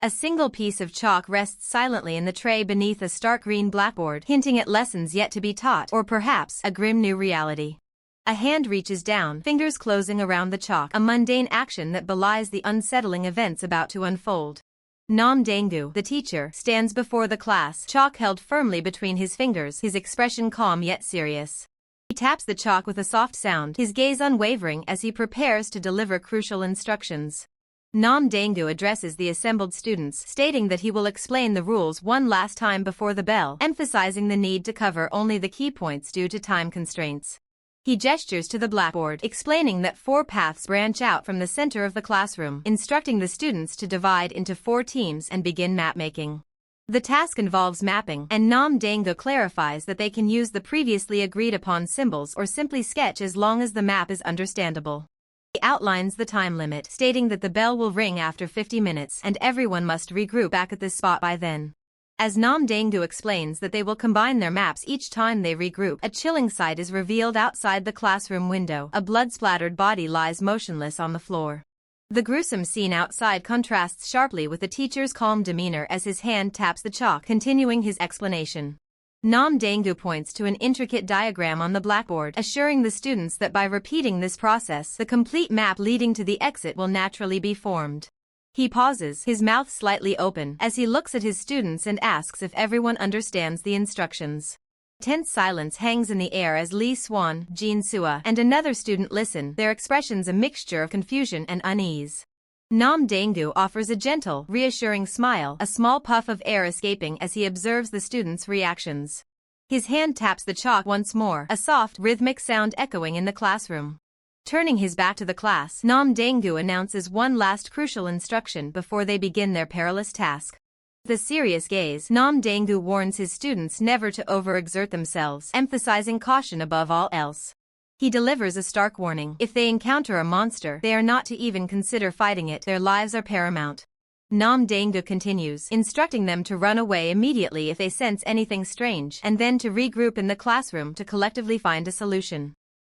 A single piece of chalk rests silently in the tray beneath a stark green blackboard, hinting at lessons yet to be taught, or perhaps a grim new reality. A hand reaches down, fingers closing around the chalk, a mundane action that belies the unsettling events about to unfold. Nam Dangu, the teacher, stands before the class, chalk held firmly between his fingers, his expression calm yet serious. He taps the chalk with a soft sound, his gaze unwavering as he prepares to deliver crucial instructions. Nam Dangu addresses the assembled students, stating that he will explain the rules one last time before the bell, emphasizing the need to cover only the key points due to time constraints. He gestures to the blackboard, explaining that 4 paths branch out from the center of the classroom, instructing the students to divide into 4 teams and begin map making. The task involves mapping, and Nam Dangu clarifies that they can use the previously agreed upon symbols or simply sketch as long as the map is understandable. He outlines the time limit, stating that the bell will ring after 50 minutes and everyone must regroup back at this spot by then. As Nam Dangu explains that they will combine their maps each time they regroup, a chilling sight is revealed outside the classroom window. A blood-splattered body lies motionless on the floor. The gruesome scene outside contrasts sharply with the teacher's calm demeanor as his hand taps the chalk, continuing his explanation. Nam Dangu points to an intricate diagram on the blackboard, assuring the students that by repeating this process, the complete map leading to the exit will naturally be formed. He pauses, his mouth slightly open, as he looks at his students and asks if everyone understands the instructions. Tense silence hangs in the air as Lee Swan, Jin Sua, and another student listen, their expressions a mixture of confusion and unease. Nam Dangu offers a gentle, reassuring smile, a small puff of air escaping as he observes the students' reactions. His hand taps the chalk once more, a soft, rhythmic sound echoing in the classroom. Turning his back to the class, Nam Dangu announces one last crucial instruction before they begin their perilous task. With a serious gaze, Nam Dangu warns his students never to overexert themselves, emphasizing caution above all else. He delivers a stark warning. If they encounter a monster, they are not to even consider fighting it, their lives are paramount. Nam Dangu continues, instructing them to run away immediately if they sense anything strange, and then to regroup in the classroom to collectively find a solution.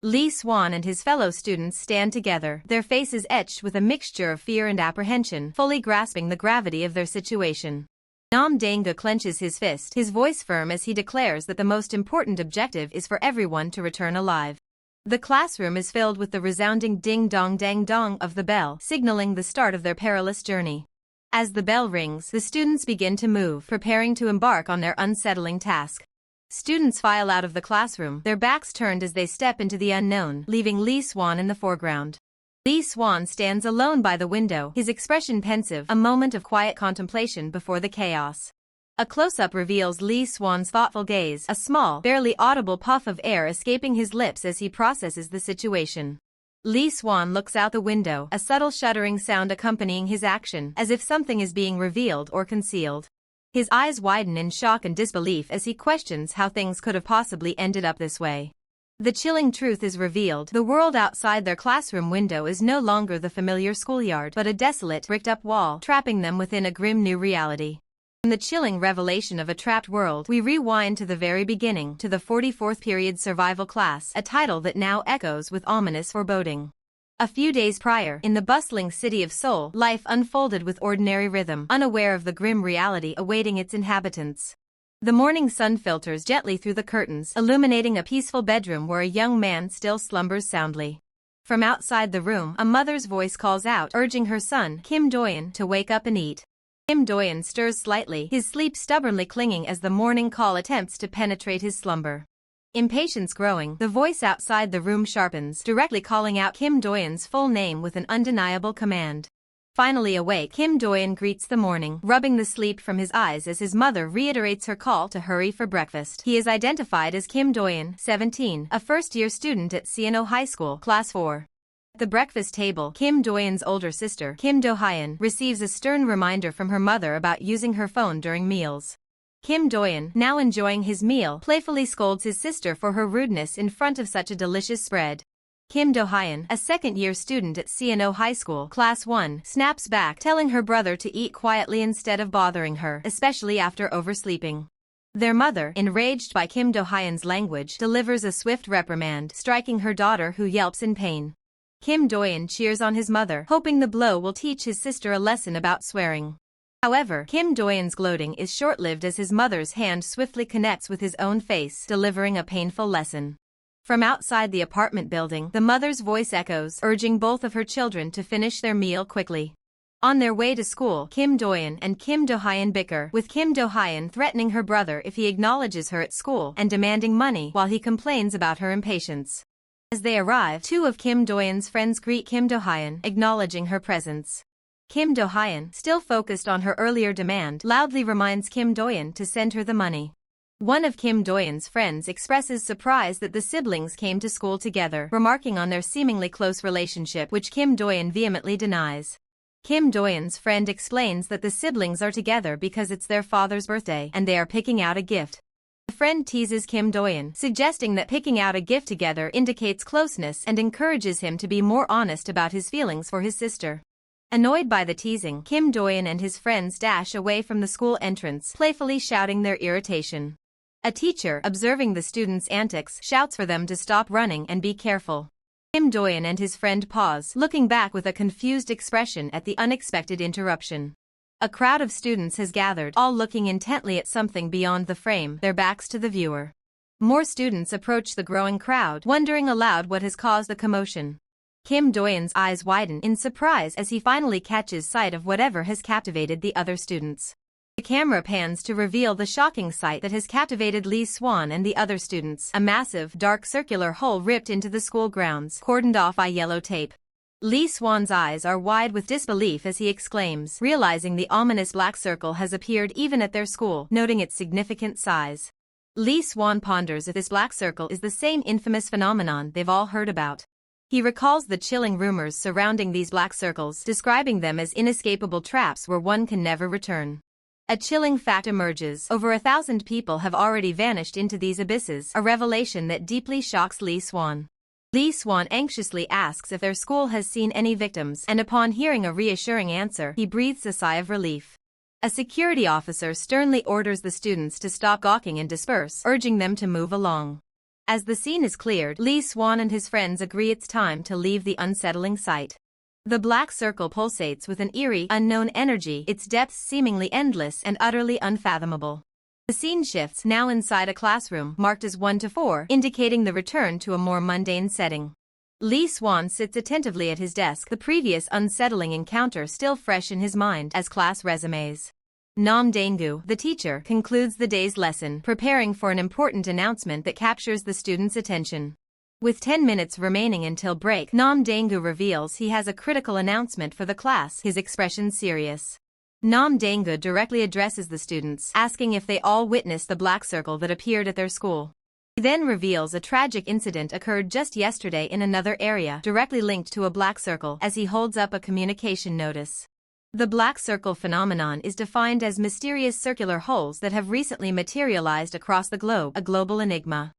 Lee Swan and his fellow students stand together, their faces etched with a mixture of fear and apprehension, fully grasping the gravity of their situation. Nam Dangu clenches his fist, his voice firm as he declares that the most important objective is for everyone to return alive. The classroom is filled with the resounding ding-dong-dang-dong of the bell, signaling the start of their perilous journey. As the bell rings, the students begin to move, preparing to embark on their unsettling task. Students file out of the classroom, their backs turned as they step into the unknown, leaving Lee Swan in the foreground. Lee Swan stands alone by the window, his expression pensive, a moment of quiet contemplation before the chaos. A close-up reveals Lee Swan's thoughtful gaze, a small, barely audible puff of air escaping his lips as he processes the situation. Lee Swan looks out the window, a subtle shuddering sound accompanying his action, as if something is being revealed or concealed. His eyes widen in shock and disbelief as he questions how things could have possibly ended up this way. The chilling truth is revealed. The world outside their classroom window is no longer the familiar schoolyard, but a desolate, bricked-up wall, trapping them within a grim new reality. From the chilling revelation of a trapped world, we rewind to the very beginning, to the 44th period survival class, a title that now echoes with ominous foreboding. A few days prior, in the bustling city of Seoul, life unfolded with ordinary rhythm, unaware of the grim reality awaiting its inhabitants. The morning sun filters gently through the curtains, illuminating a peaceful bedroom where a young man still slumbers soundly. From outside the room, a mother's voice calls out, urging her son, Kim Doyeon, to wake up and eat. Kim Doyeon stirs slightly, his sleep stubbornly clinging as the morning call attempts to penetrate his slumber. Impatience growing, the voice outside the room sharpens, directly calling out Kim Doyeon's full name with an undeniable command. Finally awake, Kim Doyeon greets the morning, rubbing the sleep from his eyes as his mother reiterates her call to hurry for breakfast. He is identified as Kim Doyeon, 17, a first-year student at Seano High School, Class 4. At the breakfast table, Kim Doyeon's older sister, Kim Do-hyun, receives a stern reminder from her mother about using her phone during meals. Kim Doyeon, now enjoying his meal, playfully scolds his sister for her rudeness in front of such a delicious spread. Kim Do-hyun, a second-year student at Seano High School, Class 1, snaps back, telling her brother to eat quietly instead of bothering her, especially after oversleeping. Their mother, enraged by Kim Do-hyun's language, delivers a swift reprimand, striking her daughter who yelps in pain. Kim Doyeon cheers on his mother, hoping the blow will teach his sister a lesson about swearing. However, Kim Do-yeon's gloating is short-lived as his mother's hand swiftly connects with his own face, delivering a painful lesson. From outside the apartment building, the mother's voice echoes, urging both of her children to finish their meal quickly. On their way to school, Kim Do-yeon and Kim Do-hyun bicker, with Kim Do-hyun threatening her brother if he acknowledges her at school and demanding money while he complains about her impatience. As they arrive, two of Kim Do-yeon's friends greet Kim Do-hyun, acknowledging her presence. Kim Do-hyun, still focused on her earlier demand, loudly reminds Kim Do-yeon to send her the money. One of Kim Do-yeon's friends expresses surprise that the siblings came to school together, remarking on their seemingly close relationship, which Kim Do-yeon vehemently denies. Kim Do-yeon's friend explains that the siblings are together because it's their father's birthday and they are picking out a gift. The friend teases Kim Do-yeon, suggesting that picking out a gift together indicates closeness and encourages him to be more honest about his feelings for his sister. Annoyed by the teasing, Kim Do-yeon and his friends dash away from the school entrance, playfully shouting their irritation. A teacher, observing the students' antics, shouts for them to stop running and be careful. Kim Do-yeon and his friend pause, looking back with a confused expression at the unexpected interruption. A crowd of students has gathered, all looking intently at something beyond the frame, their backs to the viewer. More students approach the growing crowd, wondering aloud what has caused the commotion. Kim Do-yeon's eyes widen in surprise as he finally catches sight of whatever has captivated the other students. The camera pans to reveal the shocking sight that has captivated Lee Swan and the other students, a massive, dark circular hole ripped into the school grounds, cordoned off by yellow tape. Lee Swan's eyes are wide with disbelief as he exclaims, realizing the ominous black circle has appeared even at their school, noting its significant size. Lee Swan ponders if this black circle is the same infamous phenomenon they've all heard about. He recalls the chilling rumors surrounding these black circles, describing them as inescapable traps where one can never return. A chilling fact emerges: over 1,000 people have already vanished into these abysses, a revelation that deeply shocks Lee Swan. Lee Swan anxiously asks if their school has seen any victims, and upon hearing a reassuring answer, he breathes a sigh of relief. A security officer sternly orders the students to stop gawking and disperse, urging them to move along. As the scene is cleared, Lee Swan and his friends agree it's time to leave the unsettling sight. The black circle pulsates with an eerie, unknown energy, its depths seemingly endless and utterly unfathomable. The scene shifts, now inside a classroom, marked as 1 to 4, indicating the return to a more mundane setting. Lee Swan sits attentively at his desk, the previous unsettling encounter still fresh in his mind, as class resumes. Nam Dae-gu, the teacher, concludes the day's lesson, preparing for an important announcement that captures the students' attention. With 10 minutes remaining until break, Nam Dae-gu reveals he has a critical announcement for the class, his expression serious. Nam Dae-gu directly addresses the students, asking if they all witnessed the black circle that appeared at their school. He then reveals a tragic incident occurred just yesterday in another area, directly linked to a black circle, as he holds up a communication notice. The black circle phenomenon is defined as mysterious circular holes that have recently materialized across the globe, a global enigma.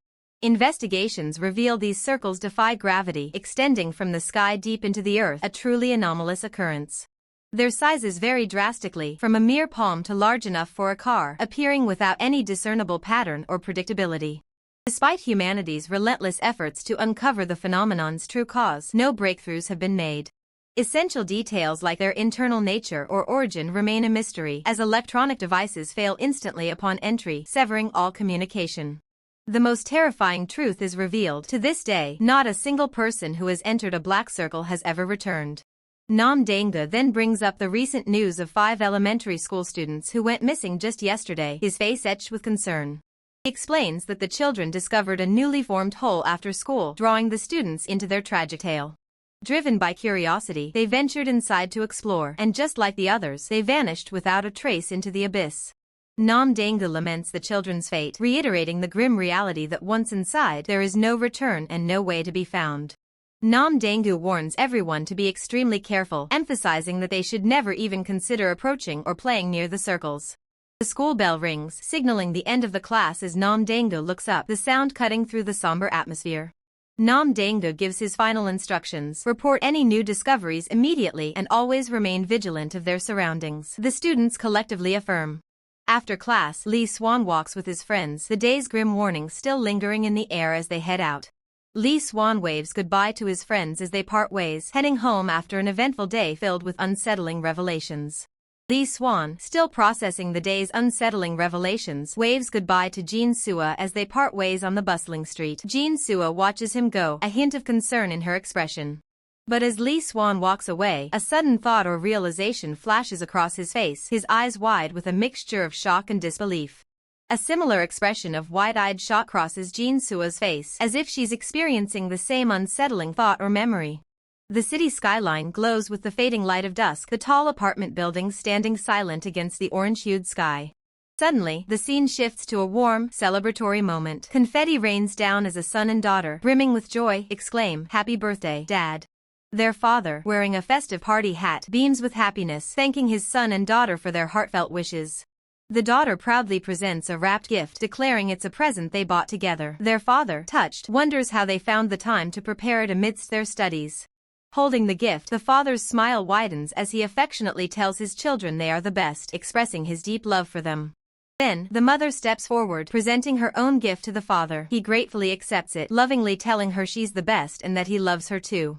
Investigations reveal these circles defy gravity, extending from the sky deep into the earth, a truly anomalous occurrence. Their sizes vary drastically, from a mere palm to large enough for a car, appearing without any discernible pattern or predictability. Despite humanity's relentless efforts to uncover the phenomenon's true cause, no breakthroughs have been made. Essential details like their internal nature or origin remain a mystery, as electronic devices fail instantly upon entry, severing all communication. The most terrifying truth is revealed: to this day, not a single person who has entered a black circle has ever returned. Nam Dae-gu then brings up the recent news of 5 elementary school students who went missing just yesterday, his face etched with concern. He explains that the children discovered a newly formed hole after school, drawing the students into their tragic tale. Driven by curiosity, they ventured inside to explore, and just like the others, they vanished without a trace into the abyss. Nam Dae-gu laments the children's fate, reiterating the grim reality that once inside, there is no return and no way to be found. Nam Dae-gu warns everyone to be extremely careful, emphasizing that they should never even consider approaching or playing near the circles. The school bell rings, signaling the end of the class as Nam Dae-gu looks up, the sound cutting through the somber atmosphere. Nam Dae-gu gives his final instructions: report any new discoveries immediately and always remain vigilant of their surroundings. The students collectively affirm. After class, Lee Swan walks with his friends, the day's grim warning still lingering in the air as they head out. Lee Swan waves goodbye to his friends as they part ways, heading home after an eventful day filled with unsettling revelations. Lee Swan, still processing the day's unsettling revelations, waves goodbye to Jin Sua as they part ways on the bustling street. Jin Sua watches him go, a hint of concern in her expression. But as Lee Swan walks away, a sudden thought or realization flashes across his face, his eyes wide with a mixture of shock and disbelief. A similar expression of wide-eyed shock crosses Jin Sua's face, as if she's experiencing the same unsettling thought or memory. The city skyline glows with the fading light of dusk, the tall apartment buildings standing silent against the orange-hued sky. Suddenly, the scene shifts to a warm, celebratory moment. Confetti rains down as a son and daughter, brimming with joy, exclaim, "Happy birthday, Dad." Their father, wearing a festive party hat, beams with happiness, thanking his son and daughter for their heartfelt wishes. The daughter proudly presents a wrapped gift, declaring it's a present they bought together. Their father, touched, wonders how they found the time to prepare it amidst their studies. Holding the gift, the father's smile widens as he affectionately tells his children they are the best, expressing his deep love for them. Then, the mother steps forward, presenting her own gift to the father. He gratefully accepts it, lovingly telling her she's the best and that he loves her too.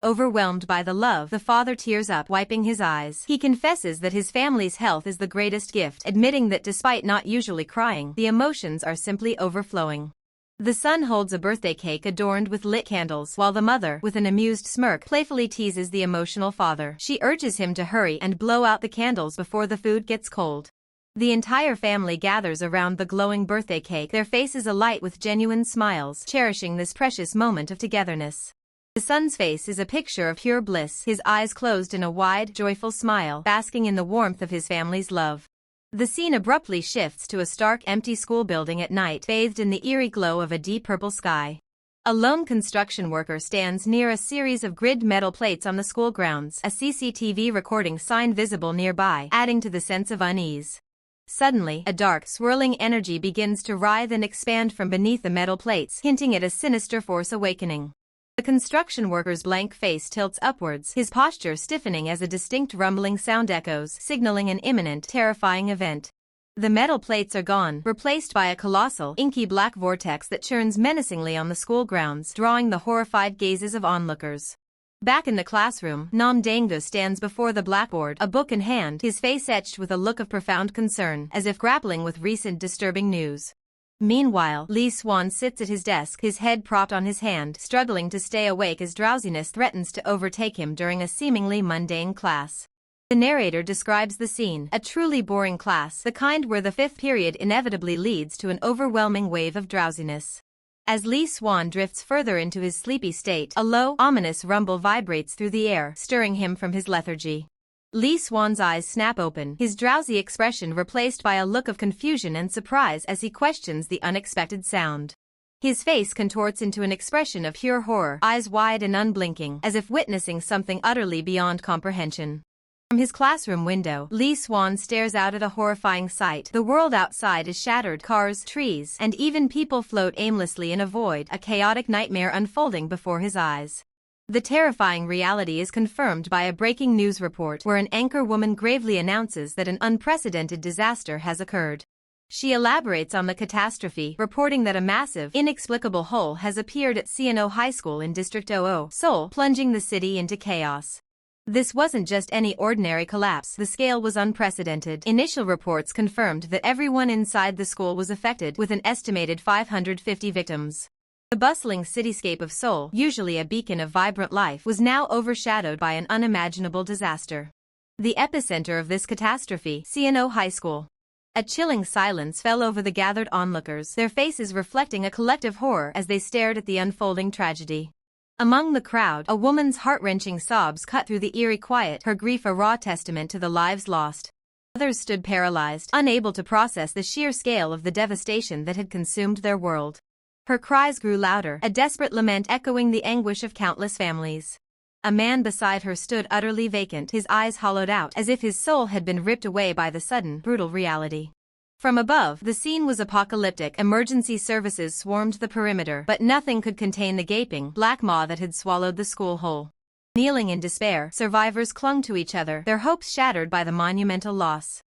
Overwhelmed by the love, the father tears up, wiping his eyes. He confesses that his family's health is the greatest gift, admitting that despite not usually crying, the emotions are simply overflowing. The son holds a birthday cake adorned with lit candles, while the mother, with an amused smirk, playfully teases the emotional father. She urges him to hurry and blow out the candles before the food gets cold. The entire family gathers around the glowing birthday cake, their faces alight with genuine smiles, cherishing this precious moment of togetherness. The son's face is a picture of pure bliss, his eyes closed in a wide, joyful smile, basking in the warmth of his family's love. The scene abruptly shifts to a stark, empty school building at night, bathed in the eerie glow of a deep purple sky. A lone construction worker stands near a series of grid metal plates on the school grounds, a CCTV recording sign visible nearby, adding to the sense of unease. Suddenly, a dark, swirling energy begins to writhe and expand from beneath the metal plates, hinting at a sinister force awakening. The construction worker's blank face tilts upwards, his posture stiffening as a distinct rumbling sound echoes, signaling an imminent, terrifying event. The metal plates are gone, replaced by a colossal, inky black vortex that churns menacingly on the school grounds, drawing the horrified gazes of onlookers. Back in the classroom, Nam Dangdu stands before the blackboard, a book in hand, his face etched with a look of profound concern, as if grappling with recent disturbing news. Meanwhile, Lee Swan sits at his desk, his head propped on his hand, struggling to stay awake as drowsiness threatens to overtake him during a seemingly mundane class. The narrator describes the scene, a truly boring class, the kind where the fifth period inevitably leads to an overwhelming wave of drowsiness. As Lee Swan drifts further into his sleepy state, a low, ominous rumble vibrates through the air, stirring him from his lethargy. Lee Swan's eyes snap open, his drowsy expression replaced by a look of confusion and surprise as he questions the unexpected sound. His face contorts into an expression of pure horror, eyes wide and unblinking, as if witnessing something utterly beyond comprehension. From his classroom window, Lee Swan stares out at a horrifying sight. The world outside is shattered, cars, trees, and even people float aimlessly in a void, a chaotic nightmare unfolding before his eyes. The terrifying reality is confirmed by a breaking news report where an anchor woman gravely announces that an unprecedented disaster has occurred. She elaborates on the catastrophe, reporting that a massive, inexplicable hole has appeared at Seono High School in District 00, Seoul, plunging the city into chaos. This wasn't just any ordinary collapse, the scale was unprecedented. Initial reports confirmed that everyone inside the school was affected, with an estimated 550 victims. The bustling cityscape of Seoul, usually a beacon of vibrant life, was now overshadowed by an unimaginable disaster. The epicenter of this catastrophe, Seono High School. A chilling silence fell over the gathered onlookers, their faces reflecting a collective horror as they stared at the unfolding tragedy. Among the crowd, a woman's heart-wrenching sobs cut through the eerie quiet, her grief a raw testament to the lives lost. Others stood paralyzed, unable to process the sheer scale of the devastation that had consumed their world. Her cries grew louder, a desperate lament echoing the anguish of countless families. A man beside her stood utterly vacant, his eyes hollowed out, as if his soul had been ripped away by the sudden, brutal reality. From above, the scene was apocalyptic. Emergency services swarmed the perimeter, but nothing could contain the gaping, black maw that had swallowed the school whole. Kneeling in despair, survivors clung to each other, their hopes shattered by the monumental loss.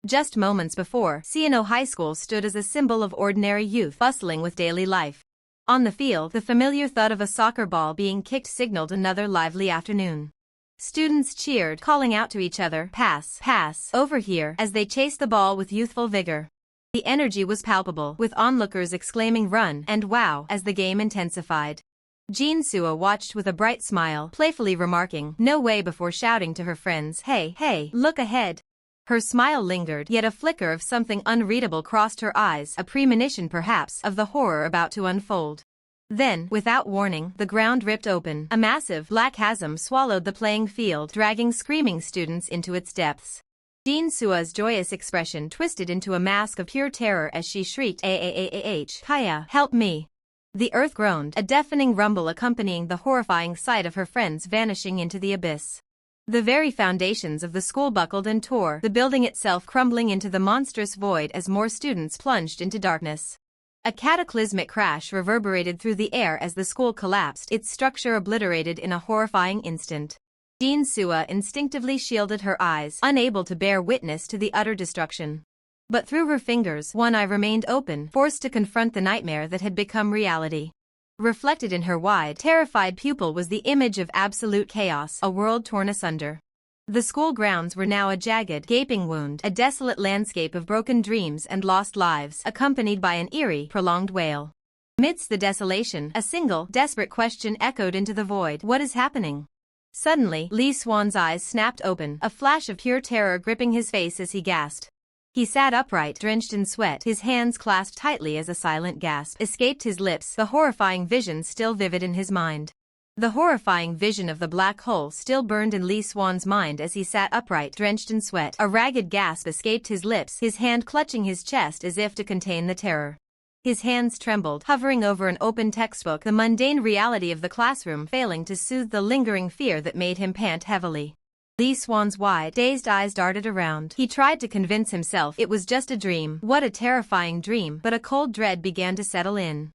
Just moments before, Seono High School stood as a symbol of ordinary youth, bustling with daily life. On the field, the familiar thud of a soccer ball being kicked signaled another lively afternoon. Students cheered, calling out to each other, "Pass, pass, over here," as they chased the ball with youthful vigor. The energy was palpable, with onlookers exclaiming "run" and "wow" as the game intensified. Jin-soo watched with a bright smile, playfully remarking, "No way," before shouting to her friends, "Hey, hey, look ahead." Her smile lingered, yet a flicker of something unreadable crossed her eyes, a premonition perhaps, of the horror about to unfold. Then, without warning, the ground ripped open. A massive, black chasm swallowed the playing field, dragging screaming students into its depths. Jin-soo's joyous expression twisted into a mask of pure terror as she shrieked, Kaya, help me." The earth groaned, a deafening rumble accompanying the horrifying sight of her friends vanishing into the abyss. The very foundations of the school buckled and tore, the building itself crumbling into the monstrous void as more students plunged into darkness. A cataclysmic crash reverberated through the air as the school collapsed, its structure obliterated in a horrifying instant. Jin-soo instinctively shielded her eyes, unable to bear witness to the utter destruction. But through her fingers, one eye remained open, forced to confront the nightmare that had become reality. Reflected in her wide, terrified pupil was the image of absolute chaos, a world torn asunder. The school grounds were now a jagged, gaping wound, a desolate landscape of broken dreams and lost lives, accompanied by an eerie, prolonged wail. Amidst the desolation, a single, desperate question echoed into the void. What is happening? Suddenly, Lee Swan's eyes snapped open, a flash of pure terror gripping his face as he gasped. He sat upright, drenched in sweat, his hands clasped tightly as a silent gasp escaped his lips, the horrifying vision still vivid in his mind. The horrifying vision of the black hole still burned in Lee Swan's mind as he sat upright, drenched in sweat. A ragged gasp escaped his lips, his hand clutching his chest as if to contain the terror. His hands trembled, hovering over an open textbook, the mundane reality of the classroom failing to soothe the lingering fear that made him pant heavily. Lee Swan's wide, dazed eyes darted around. He tried to convince himself it was just a dream. What a terrifying dream, but a cold dread began to settle in.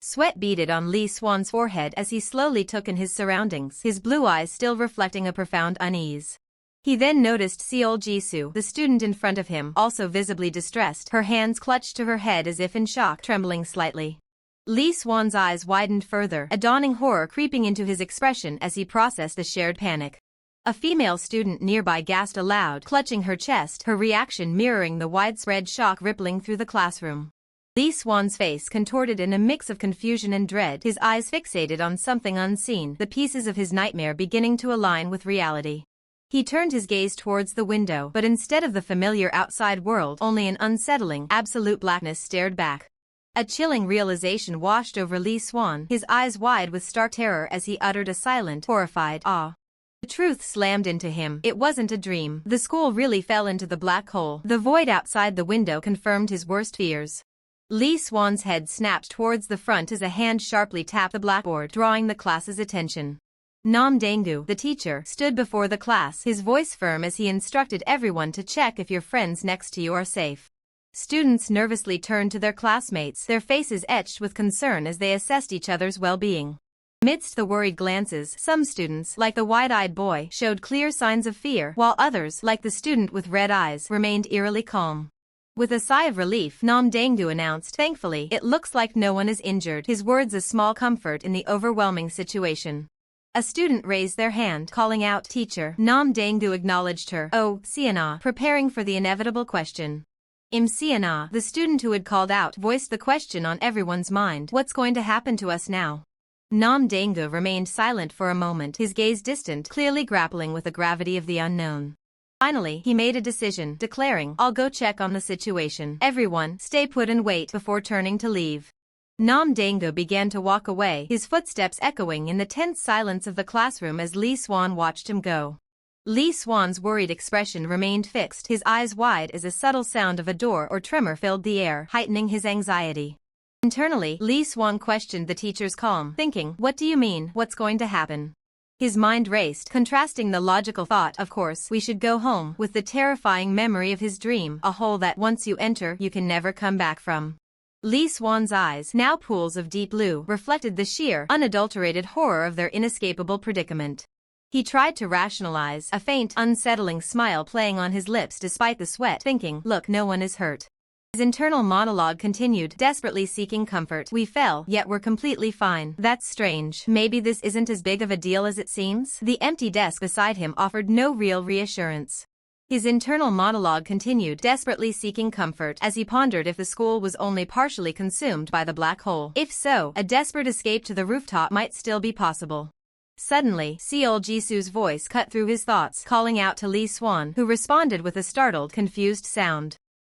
Sweat beaded on Lee Swan's forehead as he slowly took in his surroundings, his blue eyes still reflecting a profound unease. He then noticed Seol Jisoo, the student in front of him, also visibly distressed, her hands clutched to her head as if in shock, trembling slightly. Lee Swan's eyes widened further, a dawning horror creeping into his expression as he processed the shared panic. A female student nearby gasped aloud, clutching her chest, her reaction mirroring the widespread shock rippling through the classroom. Lee Swan's face contorted in a mix of confusion and dread, his eyes fixated on something unseen, the pieces of his nightmare beginning to align with reality. He turned his gaze towards the window, but instead of the familiar outside world, only an unsettling, absolute blackness stared back. A chilling realization washed over Lee Swan, his eyes wide with stark terror as he uttered a silent, horrified "ah." The truth slammed into him. It wasn't a dream. The school really fell into the black hole. The void outside the window confirmed his worst fears. Lee Swan's head snapped towards the front as a hand sharply tapped the blackboard, drawing the class's attention. Nam Dangu, the teacher, stood before the class, his voice firm as he instructed everyone to check if your friends next to you are safe. Students nervously turned to their classmates, their faces etched with concern as they assessed each other's well-being. Amidst the worried glances, some students, like the wide-eyed boy, showed clear signs of fear, while others, like the student with red eyes, remained eerily calm. With a sigh of relief, Nam Dangu announced, "Thankfully, it looks like no one is injured," his words a small comfort in the overwhelming situation. A student raised their hand, calling out, "Teacher." Nam Dangu acknowledged her. "Oh, Siana," preparing for the inevitable question. Siana, the student who had called out, voiced the question on everyone's mind. What's going to happen to us now? Nam Dangu remained silent for a moment, his gaze distant, clearly grappling with the gravity of the unknown. Finally, he made a decision, declaring, "I'll go check on the situation. Everyone, stay put and wait," before turning to leave. Nam Dangu began to walk away, his footsteps echoing in the tense silence of the classroom as Lee Swan watched him go. Lee Swan's worried expression remained fixed, his eyes wide as a subtle sound of a door or tremor filled the air, heightening his anxiety. Internally, Lee Swan questioned the teacher's calm, thinking, "What do you mean, what's going to happen?" His mind raced, contrasting the logical thought, "Of course, we should go home," with the terrifying memory of his dream, a hole that, once you enter, you can never come back from. Lee Swan's eyes, now pools of deep blue, reflected the sheer, unadulterated horror of their inescapable predicament. He tried to rationalize, a faint, unsettling smile playing on his lips despite the sweat, thinking, "Look, no one is hurt. His internal monologue continued, desperately seeking comfort. We fell, yet we're completely fine. That's strange. Maybe this isn't as big of a deal as it seems? The empty desk beside him offered no real reassurance. His internal monologue continued, desperately seeking comfort, as he pondered if the school was only partially consumed by the black hole. If so, a desperate escape to the rooftop might still be possible. Suddenly, Seol Jisoo's voice cut through his thoughts, calling out to Lee Swan, who responded with a startled, confused sound.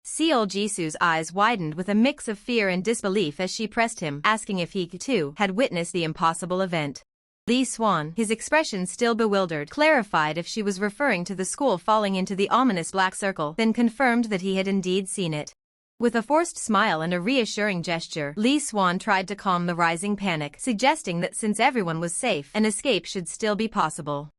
Seol Jisoo's eyes widened with a mix of fear and disbelief as she pressed him, asking if he, too, had witnessed the impossible event. Lee Swan, his expression still bewildered, clarified if she was referring to the school falling into the ominous black circle, then confirmed that he had indeed seen it. With a forced smile and a reassuring gesture, Lee Swan tried to calm the rising panic, suggesting that since everyone was safe, an escape should still be possible.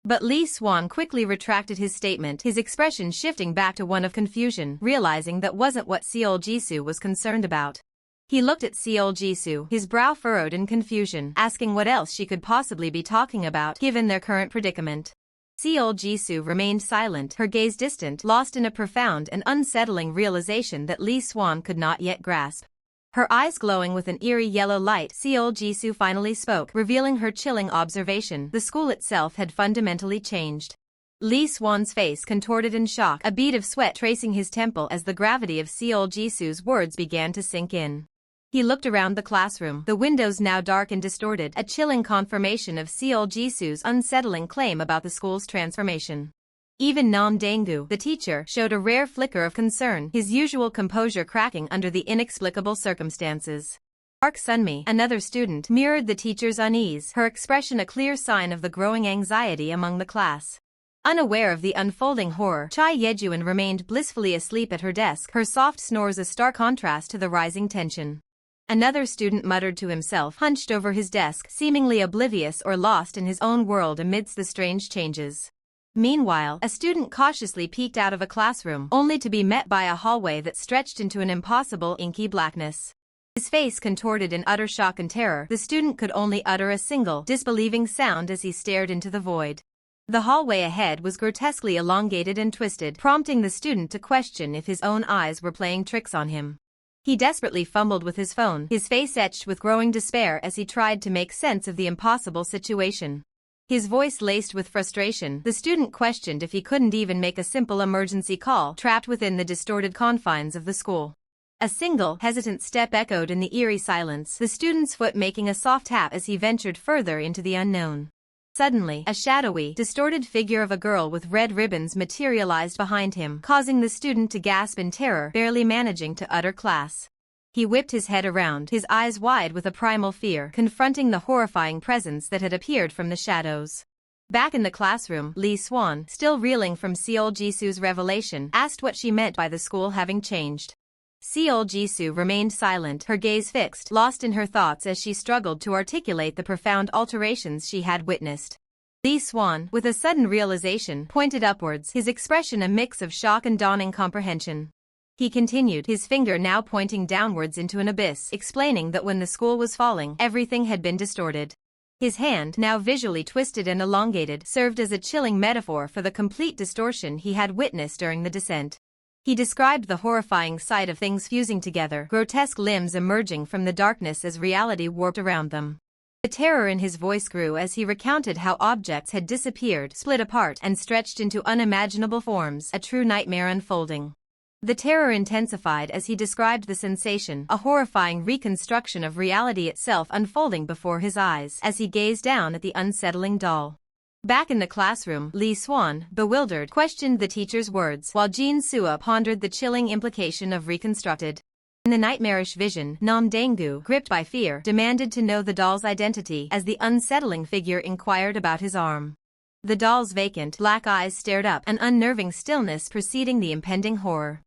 But Lee Swan quickly retracted his statement, his expression shifting back to one of confusion, realizing that wasn't what Seol Jisoo was concerned about. He looked at Seol Jisoo, his brow furrowed in confusion, asking what else she could possibly be talking about, given their current predicament. Seol Jisoo remained silent, her gaze distant, lost in a profound and unsettling realization that Lee Swan could not yet grasp. Her eyes glowing with an eerie yellow light, Seol Jisoo finally spoke, revealing her chilling observation. The school itself had fundamentally changed. Lee Swan's face contorted in shock, a bead of sweat tracing his temple as the gravity of Seol Jisoo's words began to sink in. He looked around the classroom, the windows now dark and distorted, a chilling confirmation of Seol Jisoo's unsettling claim about the school's transformation. Even Nam Dangu, the teacher, showed a rare flicker of concern, his usual composure cracking under the inexplicable circumstances. Park Sunmi, another student, mirrored the teacher's unease, her expression a clear sign of the growing anxiety among the class. Unaware of the unfolding horror, Chai Yejuan remained blissfully asleep at her desk, her soft snores a stark contrast to the rising tension. Another student muttered to himself, hunched over his desk, seemingly oblivious or lost in his own world amidst the strange changes. Meanwhile, a student cautiously peeked out of a classroom, only to be met by a hallway that stretched into an impossible, inky blackness. His face contorted in utter shock and terror, the student could only utter a single, disbelieving sound as he stared into the void. The hallway ahead was grotesquely elongated and twisted, prompting the student to question if his own eyes were playing tricks on him. He desperately fumbled with his phone, his face etched with growing despair as he tried to make sense of the impossible situation. His voice laced with frustration, the student questioned if he couldn't even make a simple emergency call, trapped within the distorted confines of the school. A single, hesitant step echoed in the eerie silence, the student's foot making a soft tap as he ventured further into the unknown. Suddenly, a shadowy, distorted figure of a girl with red ribbons materialized behind him, causing the student to gasp in terror, barely managing to utter class. He whipped his head around, his eyes wide with a primal fear, confronting the horrifying presence that had appeared from the shadows. Back in the classroom, Lee Swan, still reeling from Seol Jisoo's revelation, asked what she meant by the school having changed. Seol Jisoo remained silent, her gaze fixed, lost in her thoughts as she struggled to articulate the profound alterations she had witnessed. Lee Swan, with a sudden realization, pointed upwards, his expression a mix of shock and dawning comprehension. He continued, his finger now pointing downwards into an abyss, explaining that when the school was falling, everything had been distorted. His hand, now visually twisted and elongated, served as a chilling metaphor for the complete distortion he had witnessed during the descent. He described the horrifying sight of things fusing together, grotesque limbs emerging from the darkness as reality warped around them. The terror in his voice grew as he recounted how objects had disappeared, split apart, and stretched into unimaginable forms, a true nightmare unfolding. The terror intensified as he described the sensation, a horrifying reconstruction of reality itself unfolding before his eyes, as he gazed down at the unsettling doll. Back in the classroom, Lee Swan, bewildered, questioned the teacher's words, while Jin Sua pondered the chilling implication of reconstructed. In the nightmarish vision, Nam Dangu, gripped by fear, demanded to know the doll's identity as the unsettling figure inquired about his arm. The doll's vacant, black eyes stared up, an unnerving stillness preceding the impending horror.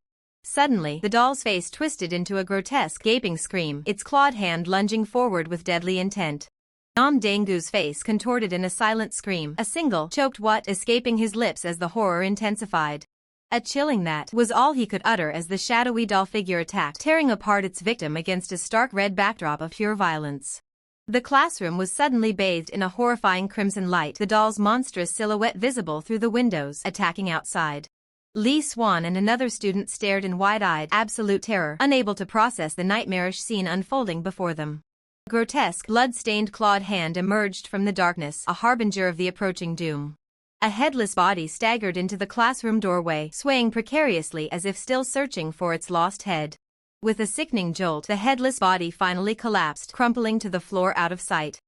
Suddenly, the doll's face twisted into a grotesque, gaping scream, its clawed hand lunging forward with deadly intent. Nam Dangu's face contorted in a silent scream, a single, choked "what" escaping his lips as the horror intensified. A chilling "that" was all he could utter as the shadowy doll figure attacked, tearing apart its victim against a stark red backdrop of pure violence. The classroom was suddenly bathed in a horrifying crimson light, the doll's monstrous silhouette visible through the windows, attacking outside. Lee Swan and another student stared in wide-eyed, absolute terror, unable to process the nightmarish scene unfolding before them. A grotesque, blood-stained clawed hand emerged from the darkness, a harbinger of the approaching doom. A headless body staggered into the classroom doorway, swaying precariously as if still searching for its lost head. With a sickening jolt, the headless body finally collapsed, crumpling to the floor out of sight.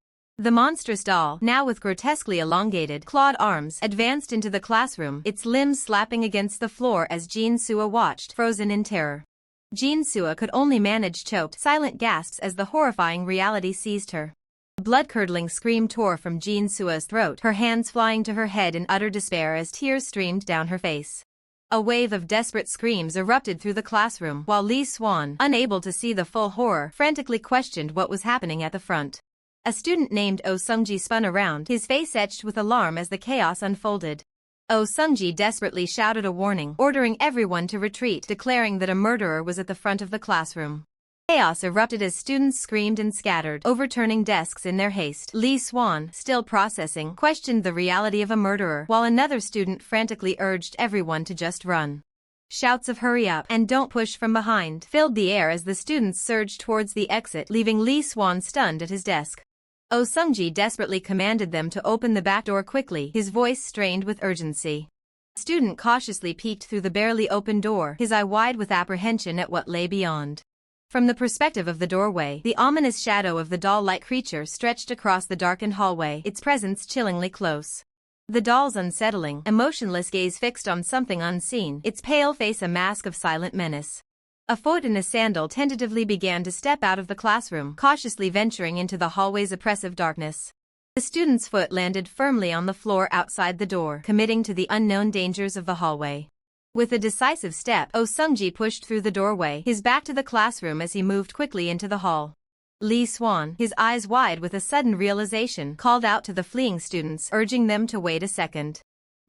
The monstrous doll, now with grotesquely elongated, clawed arms, advanced into the classroom, its limbs slapping against the floor as Jin-Soo watched, frozen in terror. Jin-Soo could only manage choked, silent gasps as the horrifying reality seized her. A blood-curdling scream tore from Jin-Soo's throat, her hands flying to her head in utter despair as tears streamed down her face. A wave of desperate screams erupted through the classroom, while Lee Swan, unable to see the full horror, frantically questioned what was happening at the front. A student named Oh Sung-ji spun around, his face etched with alarm as the chaos unfolded. Oh Sung-ji desperately shouted a warning, ordering everyone to retreat, declaring that a murderer was at the front of the classroom. Chaos erupted as students screamed and scattered, overturning desks in their haste. Lee Swan, still processing, questioned the reality of a murderer, while another student frantically urged everyone to just run. Shouts of "hurry up" and "don't push from behind" filled the air as the students surged towards the exit, leaving Lee Swan stunned at his desk. Oh Sung-ji desperately commanded them to open the back door quickly, his voice strained with urgency. The student cautiously peeked through the barely open door, his eye wide with apprehension at what lay beyond. From the perspective of the doorway, the ominous shadow of the doll-like creature stretched across the darkened hallway, its presence chillingly close. The doll's unsettling, emotionless gaze fixed on something unseen, its pale face a mask of silent menace. A foot in a sandal tentatively began to step out of the classroom, cautiously venturing into the hallway's oppressive darkness. The student's foot landed firmly on the floor outside the door, committing to the unknown dangers of the hallway. With a decisive step, Oh Sung-ji pushed through the doorway, his back to the classroom as he moved quickly into the hall. Lee Swan, his eyes wide with a sudden realization, called out to the fleeing students, urging them to wait a second.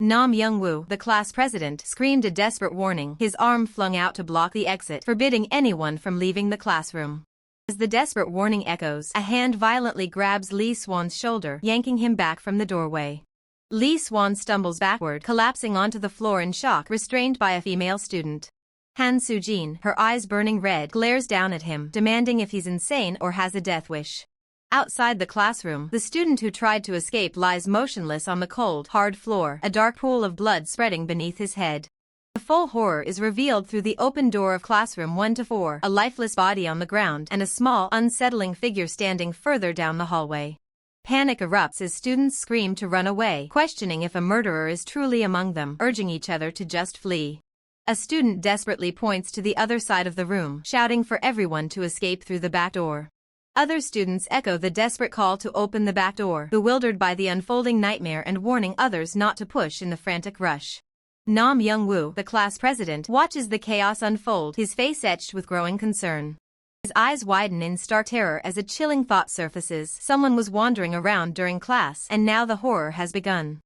Nam Young-woo, the class president, screamed a desperate warning, his arm flung out to block the exit, forbidding anyone from leaving the classroom. As the desperate warning echoes, a hand violently grabs Lee Swan's shoulder, yanking him back from the doorway. Lee Swan stumbles backward, collapsing onto the floor in shock, restrained by a female student. Han Soo-jin, her eyes burning red, glares down at him, demanding if he's insane or has a death wish. Outside the classroom, the student who tried to escape lies motionless on the cold, hard floor, a dark pool of blood spreading beneath his head. The full horror is revealed through the open door of classroom 1-4, a lifeless body on the ground and a small, unsettling figure standing further down the hallway. Panic erupts as students scream to run away, questioning if a murderer is truly among them, urging each other to just flee. A student desperately points to the other side of the room, shouting for everyone to escape through the back door. Other students echo the desperate call to open the back door, bewildered by the unfolding nightmare and warning others not to push in the frantic rush. Nam Young-woo, the class president, watches the chaos unfold, his face etched with growing concern. His eyes widen in stark terror as a chilling thought surfaces. Someone was wandering around during class, and now the horror has begun.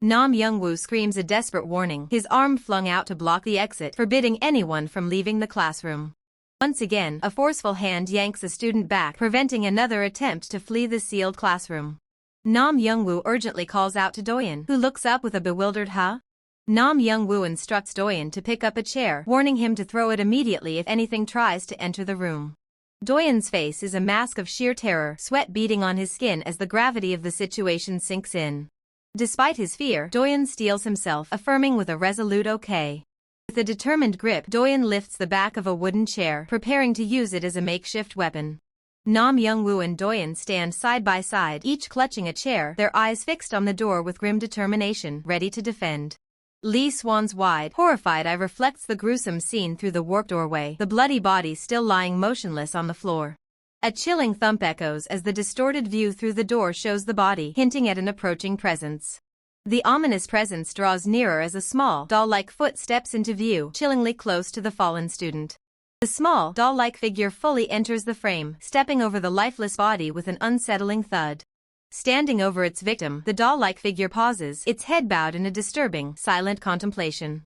Nam Young-woo screams a desperate warning, his arm flung out to block the exit, forbidding anyone from leaving the classroom. Once again, a forceful hand yanks a student back, preventing another attempt to flee the sealed classroom. Nam Young-woo urgently calls out to Doyeon, who looks up with a bewildered "huh?" Nam Young-woo instructs Doyeon to pick up a chair, warning him to throw it immediately if anything tries to enter the room. Doyeon's face is a mask of sheer terror, sweat beading on his skin as the gravity of the situation sinks in. Despite his fear, Doyeon steels himself, affirming with a resolute "okay." With a determined grip, Doyeon lifts the back of a wooden chair, preparing to use it as a makeshift weapon. Nam Young-woo and Doyeon stand side by side, each clutching a chair, their eyes fixed on the door with grim determination, ready to defend. Lee Swan's wide, horrified eye reflects the gruesome scene through the warped doorway, the bloody body still lying motionless on the floor. A chilling thump echoes as the distorted view through the door shows the body, hinting at an approaching presence. The ominous presence draws nearer as a small, doll-like foot steps into view, chillingly close to the fallen student. The small, doll-like figure fully enters the frame, stepping over the lifeless body with an unsettling thud. Standing over its victim, the doll-like figure pauses, its head bowed in a disturbing, silent contemplation.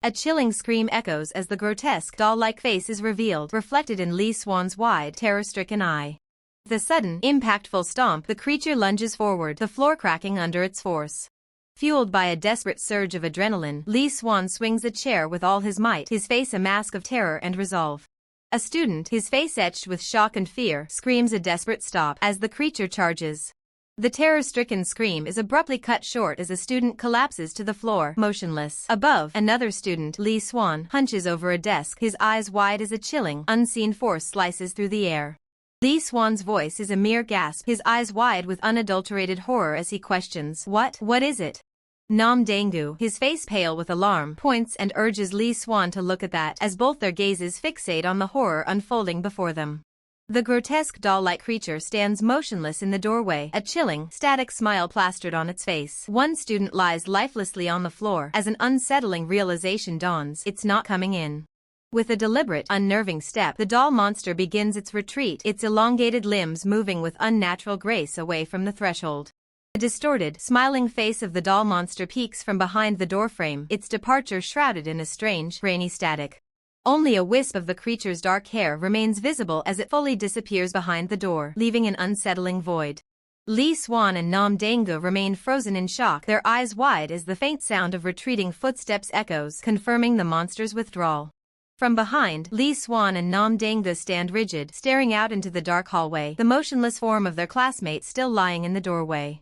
A chilling scream echoes as the grotesque, doll-like face is revealed, reflected in Lee Swan's wide, terror-stricken eye. With a sudden, impactful stomp, the creature lunges forward, the floor cracking under its force. Fueled by a desperate surge of adrenaline, Lee Swan swings a chair with all his might, his face a mask of terror and resolve. A student, his face etched with shock and fear, screams a desperate stop as the creature charges. The terror-stricken scream is abruptly cut short as a student collapses to the floor, motionless. Above, another student, Lee Swan, hunches over a desk, his eyes wide as a chilling, unseen force slices through the air. Lee Swan's voice is a mere gasp, his eyes wide with unadulterated horror as he questions, What is it? Nam Dangu, his face pale with alarm, points and urges Lee Swan to look at that as both their gazes fixate on the horror unfolding before them. The grotesque doll-like creature stands motionless in the doorway, a chilling, static smile plastered on its face. One student lies lifelessly on the floor as an unsettling realization dawns, it's not coming in. With a deliberate, unnerving step, the doll monster begins its retreat, its elongated limbs moving with unnatural grace away from the threshold. The distorted, smiling face of the doll monster peeks from behind the doorframe, its departure shrouded in a strange, rainy static. Only a wisp of the creature's dark hair remains visible as it fully disappears behind the door, leaving an unsettling void. Lee Swan and Nam Dangu remain frozen in shock, their eyes wide as the faint sound of retreating footsteps echoes, confirming the monster's withdrawal. From behind, Lee Swan and Nam Dangu stand rigid, staring out into the dark hallway, the motionless form of their classmate still lying in the doorway.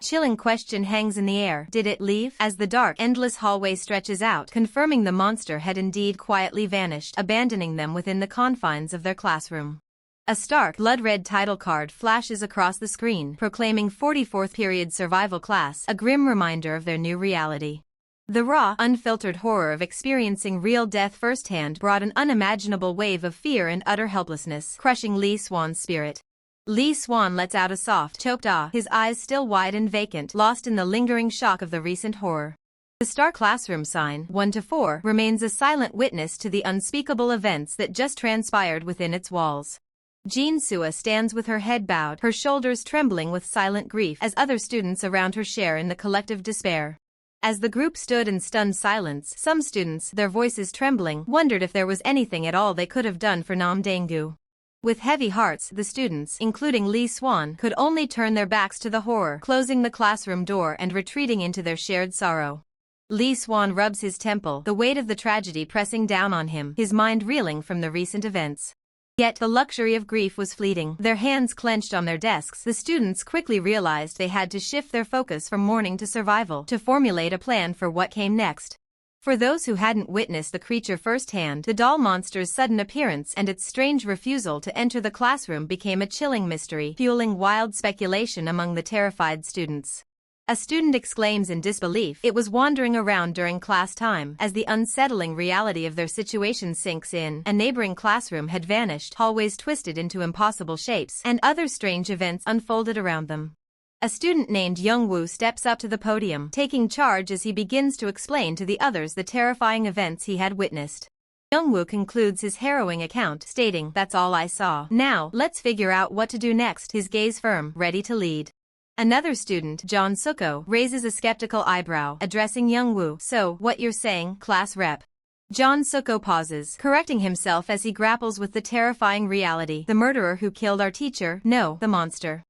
Chilling question hangs in the air, did it leave? As the dark, endless hallway stretches out, confirming the monster had indeed quietly vanished, abandoning them within the confines of their classroom. A stark, blood-red title card flashes across the screen, proclaiming 44th period survival class, a grim reminder of their new reality. The raw, unfiltered horror of experiencing real death firsthand brought an unimaginable wave of fear and utter helplessness, crushing Lee Swan's spirit. Lee Swan lets out a soft, choked ah, his eyes still wide and vacant, lost in the lingering shock of the recent horror. The star classroom sign, 1 to 4, remains a silent witness to the unspeakable events that just transpired within its walls. Jean Sua stands with her head bowed, her shoulders trembling with silent grief as other students around her share in the collective despair. As the group stood in stunned silence, some students, their voices trembling, wondered if there was anything at all they could have done for Nam Dangu. With heavy hearts, the students, including Lee Swan, could only turn their backs to the horror, closing the classroom door and retreating into their shared sorrow. Lee Swan rubs his temple, the weight of the tragedy pressing down on him, his mind reeling from the recent events. Yet the luxury of grief was fleeting. Their hands clenched on their desks, the students quickly realized they had to shift their focus from mourning to survival, to formulate a plan for what came next. For those who hadn't witnessed the creature firsthand, the doll monster's sudden appearance and its strange refusal to enter the classroom became a chilling mystery, fueling wild speculation among the terrified students. A student exclaims in disbelief, it was wandering around during class time. As the unsettling reality of their situation sinks in, a neighboring classroom had vanished, hallways twisted into impossible shapes, and other strange events unfolded around them. A student named Youngwoo steps up to the podium, taking charge as he begins to explain to the others the terrifying events he had witnessed. Youngwoo concludes his harrowing account, stating, "That's all I saw. Now, let's figure out what to do next," his gaze firm, ready to lead. Another student, John Suko, raises a skeptical eyebrow, addressing Youngwoo. "So, what you're saying, class rep?" John Suko pauses, correcting himself as he grapples with the terrifying reality. "The murderer who killed our teacher? No, the monster."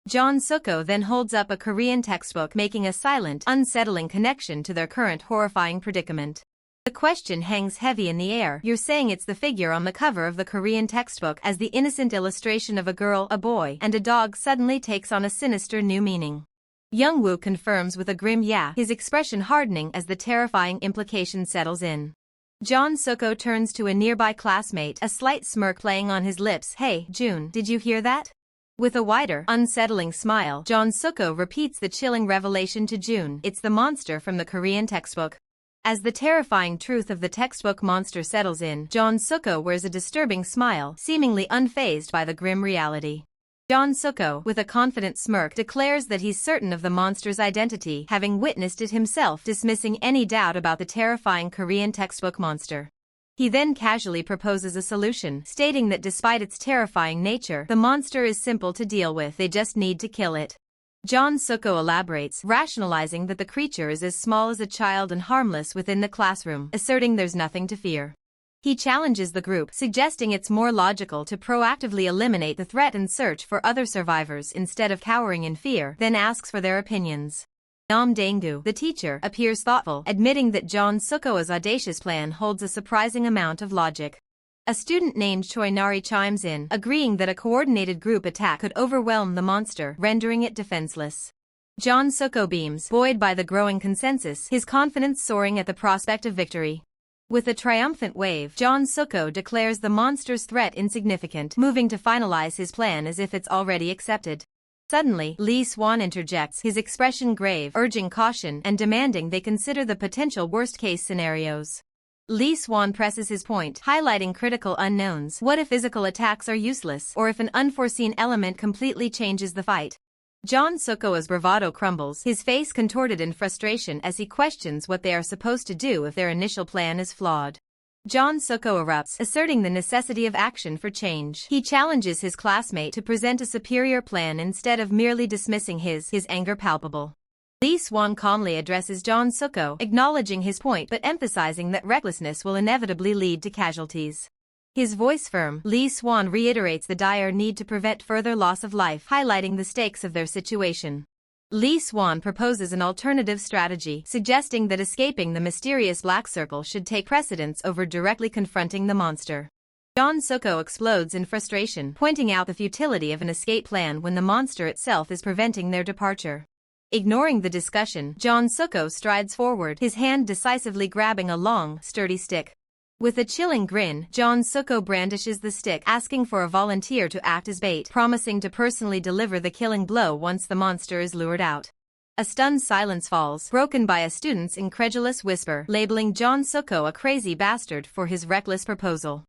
John Suko then holds up a Korean textbook, making a silent, unsettling connection to their current horrifying predicament. The question hangs heavy in the air. "You're saying it's the figure on the cover of the Korean textbook," as the innocent illustration of a girl, a boy, and a dog suddenly takes on a sinister new meaning. Youngwoo confirms with a grim yeah, his expression hardening as the terrifying implication settles in. John Suko turns to a nearby classmate, a slight smirk playing on his lips. "Hey, June, did you hear that?" With a wider, unsettling smile, John Suko repeats the chilling revelation to June. It's the monster from the Korean textbook. As the terrifying truth of the textbook monster settles in, John Suko wears a disturbing smile, seemingly unfazed by the grim reality. John Suko, with a confident smirk, declares that he's certain of the monster's identity, having witnessed it himself, dismissing any doubt about the terrifying Korean textbook monster. He then casually proposes a solution, stating that despite its terrifying nature, the monster is simple to deal with, they just need to kill it. John Suko elaborates, rationalizing that the creature is as small as a child and harmless within the classroom, asserting there's nothing to fear. He challenges the group, suggesting it's more logical to proactively eliminate the threat and search for other survivors instead of cowering in fear, then asks for their opinions. Nam Dangu, the teacher, appears thoughtful, admitting that John Suko's audacious plan holds a surprising amount of logic. A student named Choi Nari chimes in, agreeing that a coordinated group attack could overwhelm the monster, rendering it defenseless. John Suko beams, buoyed by the growing consensus, his confidence soaring at the prospect of victory. With a triumphant wave, John Suko declares the monster's threat insignificant, moving to finalize his plan as if it's already accepted. Suddenly, Lee Swan interjects, his expression grave, urging caution and demanding they consider the potential worst-case scenarios. Lee Swan presses his point, highlighting critical unknowns. What if physical attacks are useless, or if an unforeseen element completely changes the fight? John Suko's bravado crumbles, his face contorted in frustration as he questions what they are supposed to do if their initial plan is flawed. John Suko erupts, asserting the necessity of action for change. He challenges his classmate to present a superior plan instead of merely dismissing his anger palpable. Lee Swan calmly addresses John Suko, acknowledging his point but emphasizing that recklessness will inevitably lead to casualties. His voice firm, Lee Swan reiterates the dire need to prevent further loss of life, highlighting the stakes of their situation. Lee Swan proposes an alternative strategy, suggesting that escaping the mysterious black circle should take precedence over directly confronting the monster. John Suko explodes in frustration, pointing out the futility of an escape plan when the monster itself is preventing their departure. Ignoring the discussion, John Suko strides forward, his hand decisively grabbing a long, sturdy stick. With a chilling grin, John Suko brandishes the stick, asking for a volunteer to act as bait, promising to personally deliver the killing blow once the monster is lured out. A stunned silence falls, broken by a student's incredulous whisper, labeling John Suko a crazy bastard for his reckless proposal.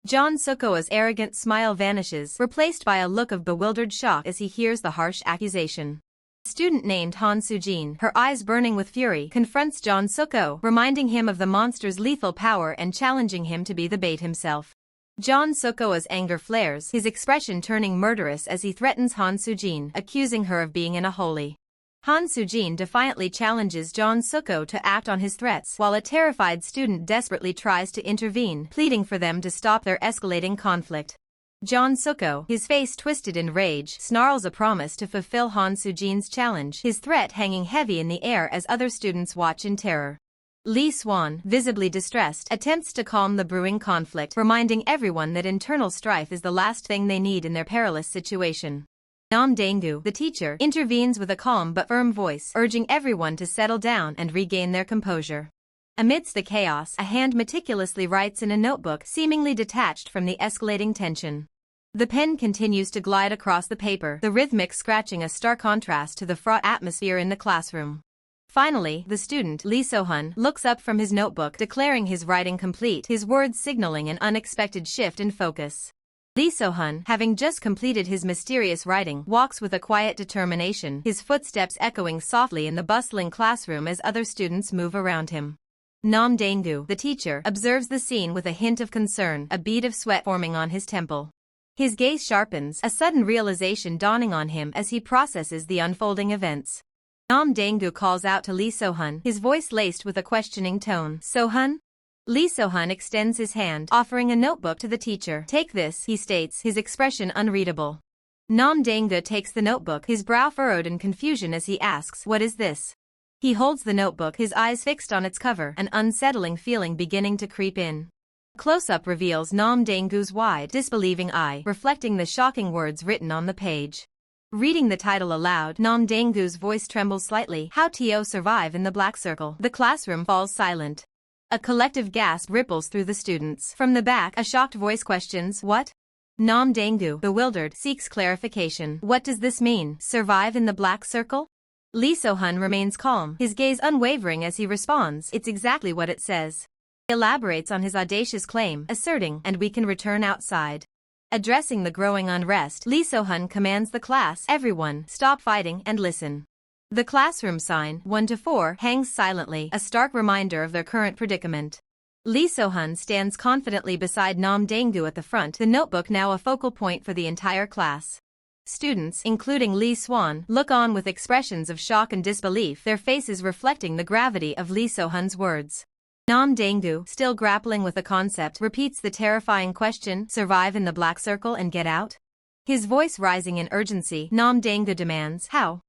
John Suko's arrogant smile vanishes, replaced by a look of bewildered shock as he hears the harsh accusation. A student named Han Sujin, her eyes burning with fury, confronts John Suko, reminding him of the monster's lethal power and challenging him to be the bait himself. John Suko's anger flares, his expression turning murderous as he threatens Han Sujin, accusing her of being in a holy. Han Sujin defiantly challenges John Suko to act on his threats, while a terrified student desperately tries to intervene, pleading for them to stop their escalating conflict. John Suko, his face twisted in rage, snarls a promise to fulfill Han Sujin's challenge, his threat hanging heavy in the air as other students watch in terror. Lee Swan, visibly distressed, attempts to calm the brewing conflict, reminding everyone that internal strife is the last thing they need in their perilous situation. Nam Dangu, the teacher, intervenes with a calm but firm voice, urging everyone to settle down and regain their composure. Amidst the chaos, a hand meticulously writes in a notebook, seemingly detached from the escalating tension. The pen continues to glide across the paper, the rhythmic scratching a stark contrast to the fraught atmosphere in the classroom. Finally, the student, Lee So-hun, looks up from his notebook, declaring his writing complete, his words signaling an unexpected shift in focus. Lee So-hun, having just completed his mysterious writing, walks with a quiet determination, his footsteps echoing softly in the bustling classroom as other students move around him. Nam Dangu, the teacher, observes the scene with a hint of concern, a bead of sweat forming on his temple. His gaze sharpens, a sudden realization dawning on him as he processes the unfolding events. Nam Dangu calls out to Lee So-hun, his voice laced with a questioning tone. So-hun? Lee So-hun extends his hand, offering a notebook to the teacher. Take this, he states, his expression unreadable. Nam Dangu takes the notebook, his brow furrowed in confusion as he asks, what is this? He holds the notebook, his eyes fixed on its cover, an unsettling feeling beginning to creep in. Close-up reveals Nam Dangu's wide, disbelieving eye, reflecting the shocking words written on the page. Reading the title aloud, Nam Dangu's voice trembles slightly. How to survive in the black circle. The classroom falls silent. A collective gasp ripples through the students. From the back, a shocked voice questions, what? Nam Dangu, bewildered, seeks clarification. What does this mean? Survive in the black circle? Lee So-hun remains calm, his gaze unwavering as he responds, it's exactly what it says. He elaborates on his audacious claim, asserting, and we can return outside. Addressing the growing unrest, Lee So-hun commands the class, everyone, stop fighting and listen. The classroom sign, 1 to 4, hangs silently, a stark reminder of their current predicament. Lee So-hun stands confidently beside Nam Dangu at the front, the notebook now a focal point for the entire class. Students, including Lee Swan, look on with expressions of shock and disbelief, their faces reflecting the gravity of Lee So-hun's words. Nam Dangu, still grappling with the concept, repeats the terrifying question, survive in the black circle and get out? His voice rising in urgency, Nam Dangu demands, how?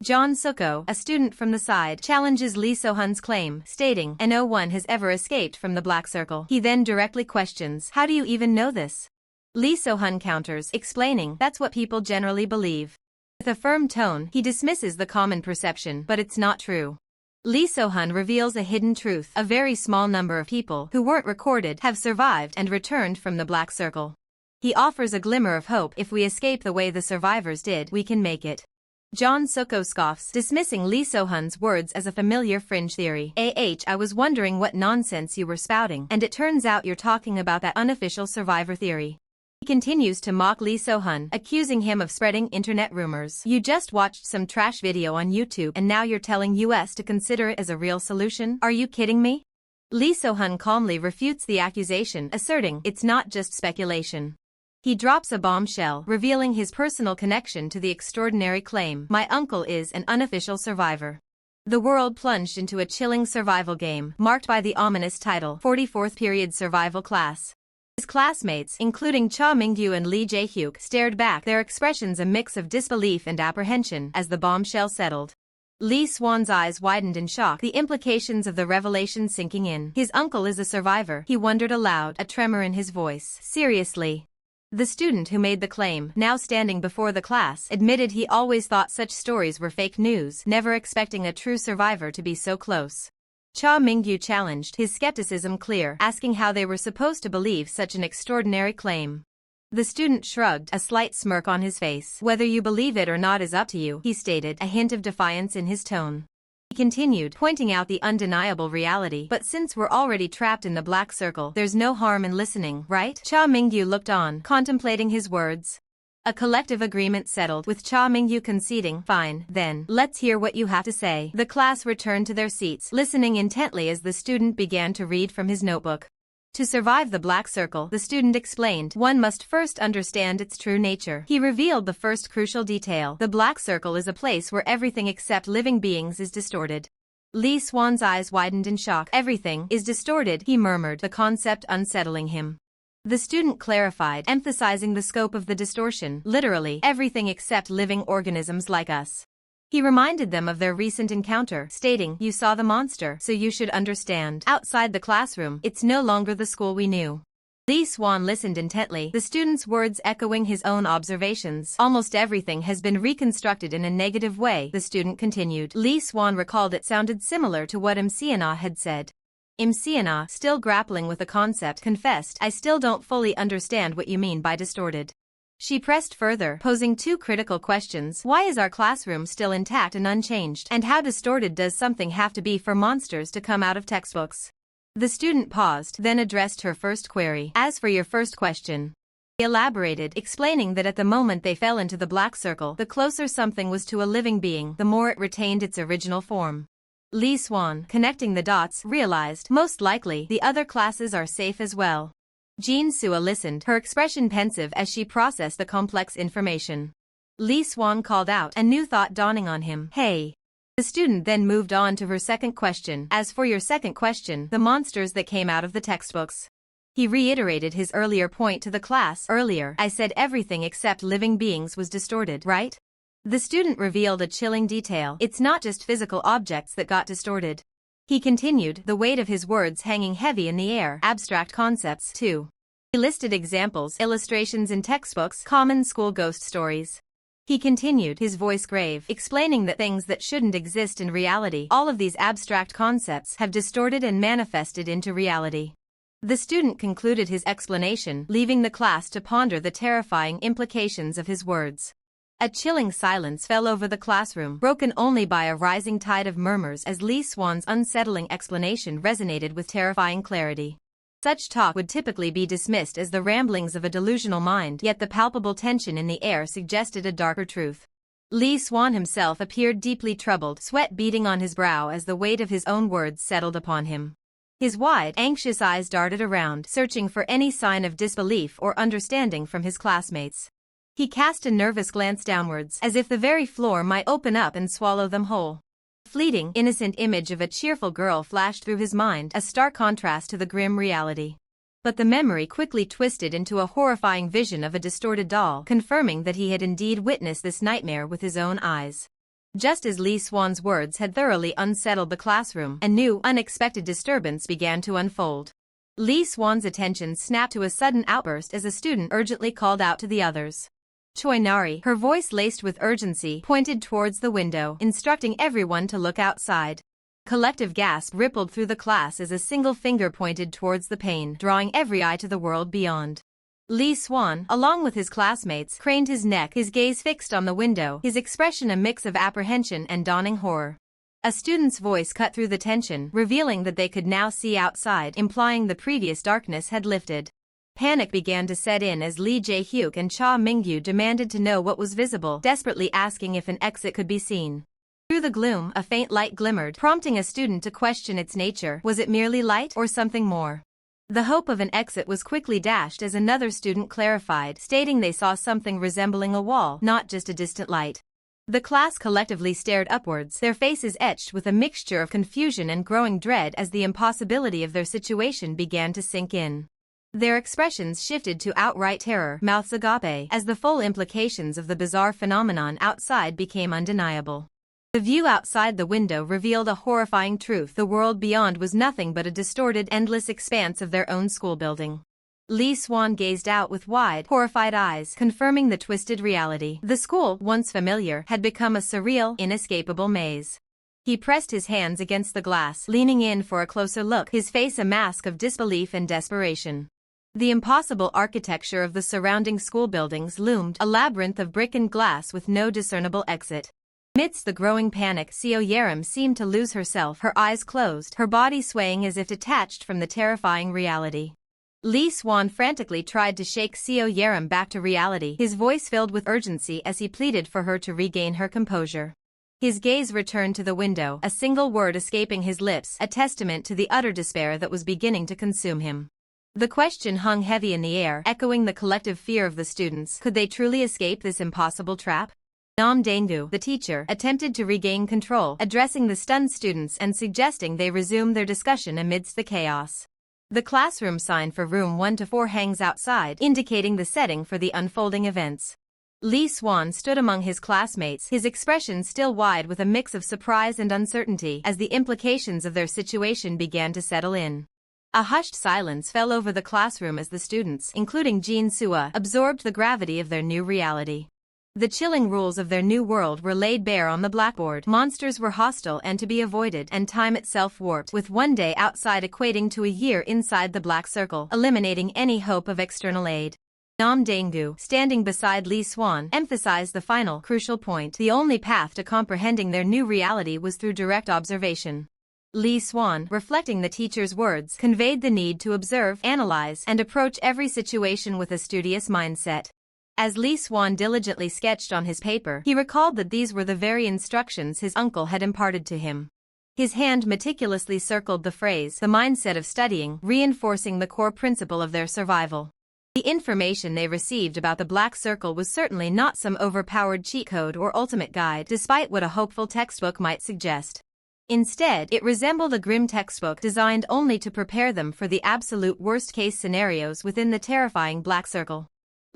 John Suko, a student from the side, challenges Lee So-hun's claim, stating, "And no one has ever escaped from the black circle." He then directly questions, "How do you even know this?" Lee So-hun counters, explaining, "That's what people generally believe." With a firm tone, he dismisses the common perception, but it's not true. Lee So-hun reveals a hidden truth: a very small number of people who weren't recorded have survived and returned from the black circle. He offers a glimmer of hope: if we escape the way the survivors did, we can make it. John Suko scoffs, dismissing Lee So-hun's words as a familiar fringe theory. I was wondering what nonsense you were spouting, and it turns out you're talking about that unofficial survivor theory. He continues to mock Lee So-hun, accusing him of spreading internet rumors. You just watched some trash video on YouTube and now you're telling us to consider it as a real solution? Are you kidding me? Lee So-hun calmly refutes the accusation, asserting, it's not just speculation. He drops a bombshell, revealing his personal connection to the extraordinary claim: my uncle is an unofficial survivor. The world plunged into a chilling survival game, marked by the ominous title, 44th Period Survival Class. His classmates, including Cha Mingyu and Lee Jae-hyuk, stared back, their expressions a mix of disbelief and apprehension, as the bombshell settled. Lee Swan's eyes widened in shock, the implications of the revelation sinking in. His uncle is a survivor, he wondered aloud, a tremor in his voice. Seriously? The student who made the claim, now standing before the class, admitted he always thought such stories were fake news, never expecting a true survivor to be so close. Cha Mingyu challenged, his skepticism clear, asking how they were supposed to believe such an extraordinary claim. The student shrugged, a slight smirk on his face. Whether you believe it or not is up to you, he stated, a hint of defiance in his tone. He continued, pointing out the undeniable reality. But since we're already trapped in the black circle, there's no harm in listening, right? Cha Mingyu looked on, contemplating his words. A collective agreement settled, with Cha Mingyu conceding, fine, then, let's hear what you have to say. The class returned to their seats, listening intently as the student began to read from his notebook. To survive the black circle, the student explained, one must first understand its true nature. He revealed the first crucial detail: the black circle is a place where everything except living beings is distorted. Lee Swan's eyes widened in shock. Everything is distorted, he murmured, the concept unsettling him. The student clarified, emphasizing the scope of the distortion: literally, everything except living organisms like us. He reminded them of their recent encounter, stating, you saw the monster, so you should understand. Outside the classroom, it's no longer the school we knew. Lee Swan listened intently, the student's words echoing his own observations. Almost everything has been reconstructed in a negative way, the student continued. Lee Swan recalled it sounded similar to what Siana had said. Siana, still grappling with the concept, confessed, I still don't fully understand what you mean by distorted. She pressed further, posing two critical questions. Why is our classroom still intact and unchanged? And how distorted does something have to be for monsters to come out of textbooks? The student paused, then addressed her first query. As for your first question, he elaborated, explaining that at the moment they fell into the black circle, the closer something was to a living being, the more it retained its original form. Lee Swan, connecting the dots, realized, most likely, the other classes are safe as well. Jean Sua listened, her expression pensive as she processed the complex information. Lee Swan called out, a new thought dawning on him. Hey! The student then moved on to her second question. As for your second question, the monsters that came out of the textbooks. He reiterated his earlier point to the class. Earlier, I said everything except living beings was distorted, right? The student revealed a chilling detail. It's not just physical objects that got distorted. He continued, the weight of his words hanging heavy in the air, abstract concepts, too. He listed examples, illustrations in textbooks, common school ghost stories. He continued, his voice grave, explaining that things that shouldn't exist in reality, all of these abstract concepts, have distorted and manifested into reality. The student concluded his explanation, leaving the class to ponder the terrifying implications of his words. A chilling silence fell over the classroom, broken only by a rising tide of murmurs as Lee Swan's unsettling explanation resonated with terrifying clarity. Such talk would typically be dismissed as the ramblings of a delusional mind, yet the palpable tension in the air suggested a darker truth. Lee Swan himself appeared deeply troubled, sweat beading on his brow as the weight of his own words settled upon him. His wide, anxious eyes darted around, searching for any sign of disbelief or understanding from his classmates. He cast a nervous glance downwards, as if the very floor might open up and swallow them whole. A fleeting, innocent image of a cheerful girl flashed through his mind, a stark contrast to the grim reality. But the memory quickly twisted into a horrifying vision of a distorted doll, confirming that he had indeed witnessed this nightmare with his own eyes. Just as Lee Swan's words had thoroughly unsettled the classroom, a new, unexpected disturbance began to unfold. Lee Swan's attention snapped to a sudden outburst as a student urgently called out to the others. Choi Nari, her voice laced with urgency, pointed towards the window, instructing everyone to look outside. Collective gasp rippled through the class as a single finger pointed towards the pane, drawing every eye to the world beyond. Lee Swan, along with his classmates, craned his neck, his gaze fixed on the window, his expression a mix of apprehension and dawning horror. A student's voice cut through the tension, revealing that they could now see outside, implying the previous darkness had lifted. Panic began to set in as Lee Jae-hyuk and Cha Mingyu demanded to know what was visible, desperately asking if an exit could be seen. Through the gloom, a faint light glimmered, prompting a student to question its nature. Was it merely light, or something more? The hope of an exit was quickly dashed as another student clarified, stating they saw something resembling a wall, not just a distant light. The class collectively stared upwards, their faces etched with a mixture of confusion and growing dread as the impossibility of their situation began to sink in. Their expressions shifted to outright terror, mouths agape, as the full implications of the bizarre phenomenon outside became undeniable. The view outside the window revealed a horrifying truth: the world beyond was nothing but a distorted, endless expanse of their own school building. Lee Swan gazed out with wide, horrified eyes, confirming the twisted reality. The school, once familiar, had become a surreal, inescapable maze. He pressed his hands against the glass, leaning in for a closer look, his face a mask of disbelief and desperation. The impossible architecture of the surrounding school buildings loomed, a labyrinth of brick and glass with no discernible exit. Amidst the growing panic, Seo Yerim seemed to lose herself, her eyes closed, her body swaying as if detached from the terrifying reality. Lee Swan frantically tried to shake Seo Yerim back to reality, his voice filled with urgency as he pleaded for her to regain her composure. His gaze returned to the window, a single word escaping his lips, a testament to the utter despair that was beginning to consume him. The question hung heavy in the air, echoing the collective fear of the students. Could they truly escape this impossible trap? Nam Dae-gu, the teacher, attempted to regain control, addressing the stunned students and suggesting they resume their discussion amidst the chaos. The classroom sign for room 1 to 4 hangs outside, indicating the setting for the unfolding events. Lee Swan stood among his classmates, his expression still wide with a mix of surprise and uncertainty as the implications of their situation began to settle in. A hushed silence fell over the classroom as the students, including Jin Sua, absorbed the gravity of their new reality. The chilling rules of their new world were laid bare on the blackboard. Monsters were hostile and to be avoided, and time itself warped, with one day outside equating to a year inside the black circle, eliminating any hope of external aid. Nam Dae-gu, standing beside Lee Swan, emphasized the final, crucial point: the only path to comprehending their new reality was through direct observation. Lee Swan, reflecting the teacher's words, conveyed the need to observe, analyze, and approach every situation with a studious mindset. As Lee Swan diligently sketched on his paper, he recalled that these were the very instructions his uncle had imparted to him. His hand meticulously circled the phrase, the mindset of studying, reinforcing the core principle of their survival. The information they received about the Black Circle was certainly not some overpowered cheat code or ultimate guide, despite what a hopeful textbook might suggest. Instead, it resembled a grim textbook designed only to prepare them for the absolute worst-case scenarios within the terrifying Black Circle.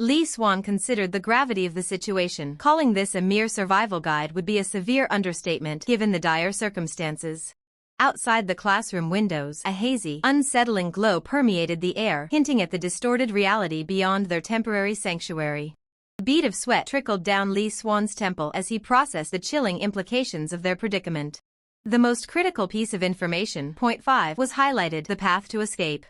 Lee Swan considered the gravity of the situation. Calling this a mere survival guide would be a severe understatement, given the dire circumstances. Outside the classroom windows, a hazy, unsettling glow permeated the air, hinting at the distorted reality beyond their temporary sanctuary. A bead of sweat trickled down Lee Swan's temple as he processed the chilling implications of their predicament. The most critical piece of information, point 5, was highlighted: the path to escape.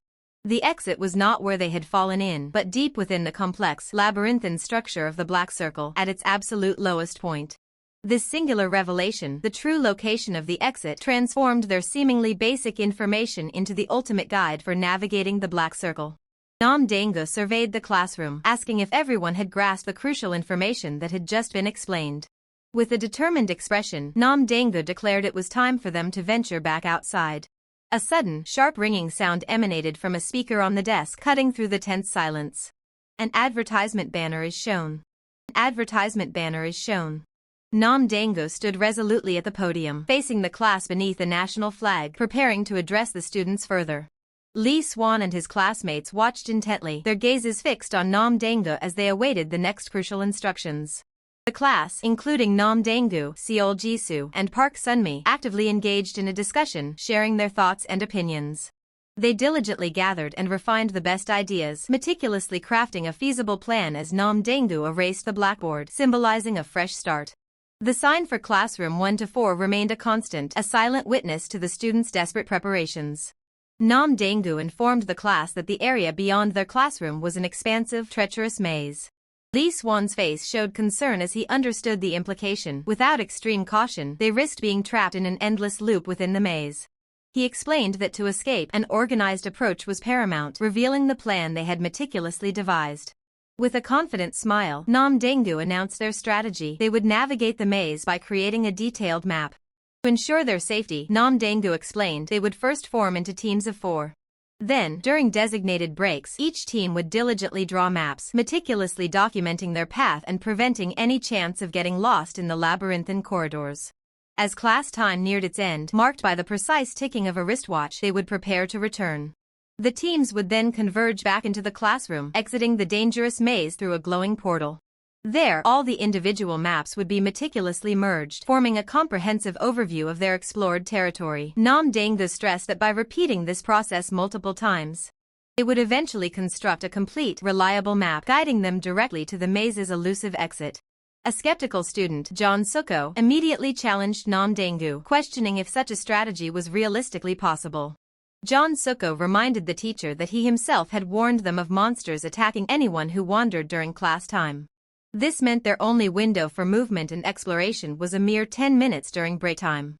The exit was not where they had fallen in, but deep within the complex, labyrinthine structure of the Black Circle, at its absolute lowest point. This singular revelation, the true location of the exit, transformed their seemingly basic information into the ultimate guide for navigating the Black Circle. Nam Dae-gu surveyed the classroom, asking if everyone had grasped the crucial information that had just been explained. With a determined expression, Nam Dae-gu declared it was time for them to venture back outside. A sudden, sharp ringing sound emanated from a speaker on the desk, cutting through the tense silence. An advertisement banner is shown. An advertisement banner is shown. Nam Dae-gu stood resolutely at the podium, facing the class beneath the national flag, preparing to address the students further. Lee Swan and his classmates watched intently, their gazes fixed on Nam Dae-gu as they awaited the next crucial instructions. The class, including Nam Dae-gu, Seol Jisoo, and Park Sunmi, actively engaged in a discussion, sharing their thoughts and opinions. They diligently gathered and refined the best ideas, meticulously crafting a feasible plan as Nam Dae-gu erased the blackboard, symbolizing a fresh start. The sign for classroom 1 to 4 remained a constant, a silent witness to the students' desperate preparations. Nam Dae-gu informed the class that the area beyond their classroom was an expansive, treacherous maze. Lee Swan's face showed concern as he understood the implication. Without extreme caution, they risked being trapped in an endless loop within the maze. He explained that to escape, an organized approach was paramount, revealing the plan they had meticulously devised. With a confident smile, Nam Dae-gu announced their strategy. They would navigate the maze by creating a detailed map. To ensure their safety, Nam Dae-gu explained they would first form into teams of 4. Then, during designated breaks, each team would diligently draw maps, meticulously documenting their path and preventing any chance of getting lost in the labyrinthine corridors. As class time neared its end, marked by the precise ticking of a wristwatch, they would prepare to return. The teams would then converge back into the classroom, exiting the dangerous maze through a glowing portal. There, all the individual maps would be meticulously merged, forming a comprehensive overview of their explored territory. Nam Dae-gu stressed that by repeating this process multiple times, they would eventually construct a complete, reliable map, guiding them directly to the maze's elusive exit. A skeptical student, John Suko, immediately challenged Nam Dae-gu, questioning if such a strategy was realistically possible. John Suko reminded the teacher that he himself had warned them of monsters attacking anyone who wandered during class time. This meant their only window for movement and exploration was a mere 10 minutes during break time.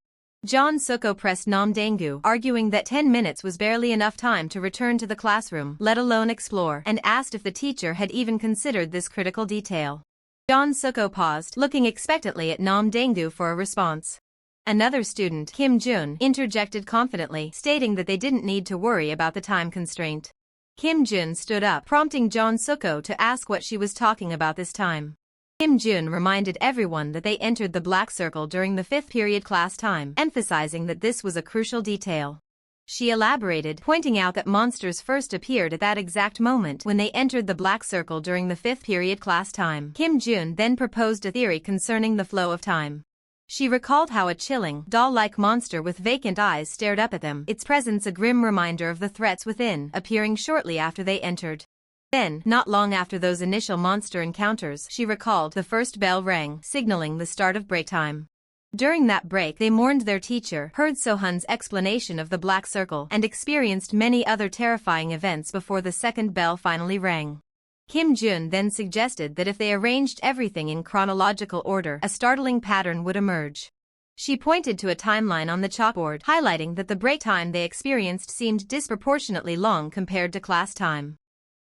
John Suko pressed Nam Dae-gu, arguing that 10 minutes was barely enough time to return to the classroom, let alone explore, and asked if the teacher had even considered this critical detail. John Suko paused, looking expectantly at Nam Dae-gu for a response. Another student, Kim Jun, interjected confidently, stating that they didn't need to worry about the time constraint. Kim Jun stood up, prompting John Suko to ask what she was talking about this time. Kim Jun reminded everyone that they entered the black circle during the 5th period class time, emphasizing that this was a crucial detail. She elaborated, pointing out that monsters first appeared at that exact moment when they entered the black circle during the 5th period class time. Kim Jun then proposed a theory concerning the flow of time. She recalled how a chilling, doll-like monster with vacant eyes stared up at them, its presence a grim reminder of the threats within, appearing shortly after they entered. Then, not long after those initial monster encounters, she recalled the first bell rang, signaling the start of break time. During that break, they mourned their teacher, heard Sohun's explanation of the black circle, and experienced many other terrifying events before the second bell finally rang. Kim Jun then suggested that if they arranged everything in chronological order, a startling pattern would emerge. She pointed to a timeline on the chalkboard, highlighting that the break time they experienced seemed disproportionately long compared to class time.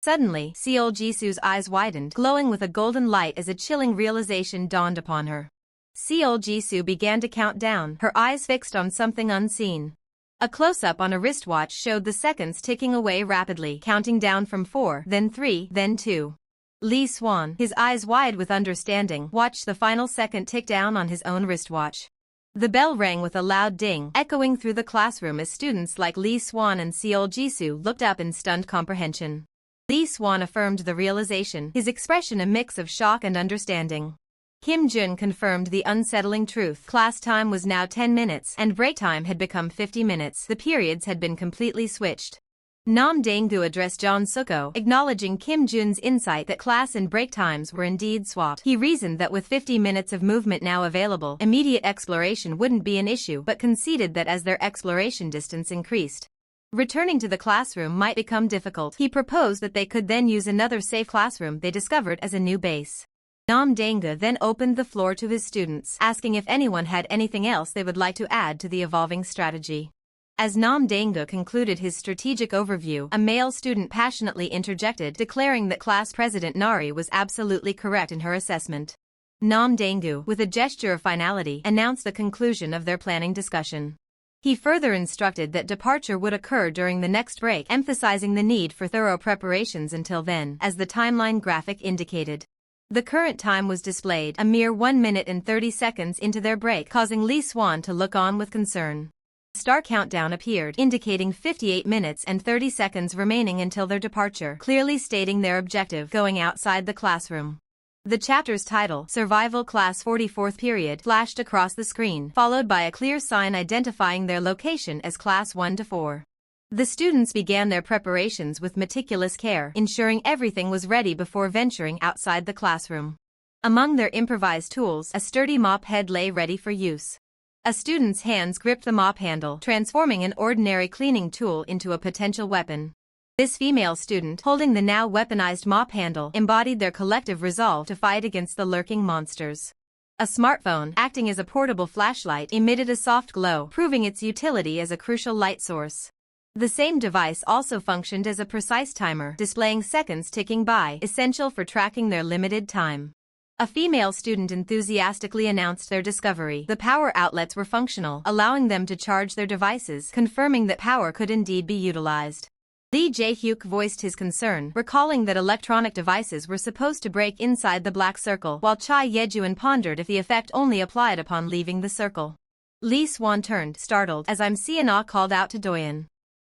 Suddenly, Seol Jisoo's eyes widened, glowing with a golden light as a chilling realization dawned upon her. Seol Jisoo began to count down, her eyes fixed on something unseen. A close-up on a wristwatch showed the seconds ticking away rapidly, counting down from 4, then 3, then 2. Lee Swan, his eyes wide with understanding, watched the final second tick down on his own wristwatch. The bell rang with a loud ding, echoing through the classroom as students like Lee Swan and Seol Jisoo looked up in stunned comprehension. Lee Swan affirmed the realization, his expression a mix of shock and understanding. Kim Jun confirmed the unsettling truth. Class time was now 10 minutes, and break time had become 50 minutes. The periods had been completely switched. Nam Dae-gu addressed John Suko, acknowledging Kim Jun's insight that class and break times were indeed swapped. He reasoned that with 50 minutes of movement now available, immediate exploration wouldn't be an issue, but conceded that as their exploration distance increased, returning to the classroom might become difficult. He proposed that they could then use another safe classroom they discovered as a new base. Nam Dae-gu then opened the floor to his students, asking if anyone had anything else they would like to add to the evolving strategy. As Nam Dae-gu concluded his strategic overview, a male student passionately interjected, declaring that class president Nari was absolutely correct in her assessment. Nam Dae-gu, with a gesture of finality, announced the conclusion of their planning discussion. He further instructed that departure would occur during the next break, emphasizing the need for thorough preparations until then, as the timeline graphic indicated. The current time was displayed, a mere 1 minute and 30 seconds into their break, causing Lee Swan to look on with concern. The star countdown appeared, indicating 58 minutes and 30 seconds remaining until their departure, clearly stating their objective, going outside the classroom. The chapter's title, Survival Class 44th Period, flashed across the screen, followed by a clear sign identifying their location as Class 1 to 4. The students began their preparations with meticulous care, ensuring everything was ready before venturing outside the classroom. Among their improvised tools, a sturdy mop head lay ready for use. A student's hands gripped the mop handle, transforming an ordinary cleaning tool into a potential weapon. This female student, holding the now weaponized mop handle, embodied their collective resolve to fight against the lurking monsters. A smartphone, acting as a portable flashlight, emitted a soft glow, proving its utility as a crucial light source. The same device also functioned as a precise timer, displaying seconds ticking by, essential for tracking their limited time. A female student enthusiastically announced their discovery. The power outlets were functional, allowing them to charge their devices, confirming that power could indeed be utilized. Lee Jae-hyuk voiced his concern, recalling that electronic devices were supposed to break inside the black circle, while Chai Yejuan pondered if the effect only applied upon leaving the circle. Lee Swan turned, startled, as Im Seon-ah called out to Doyeon.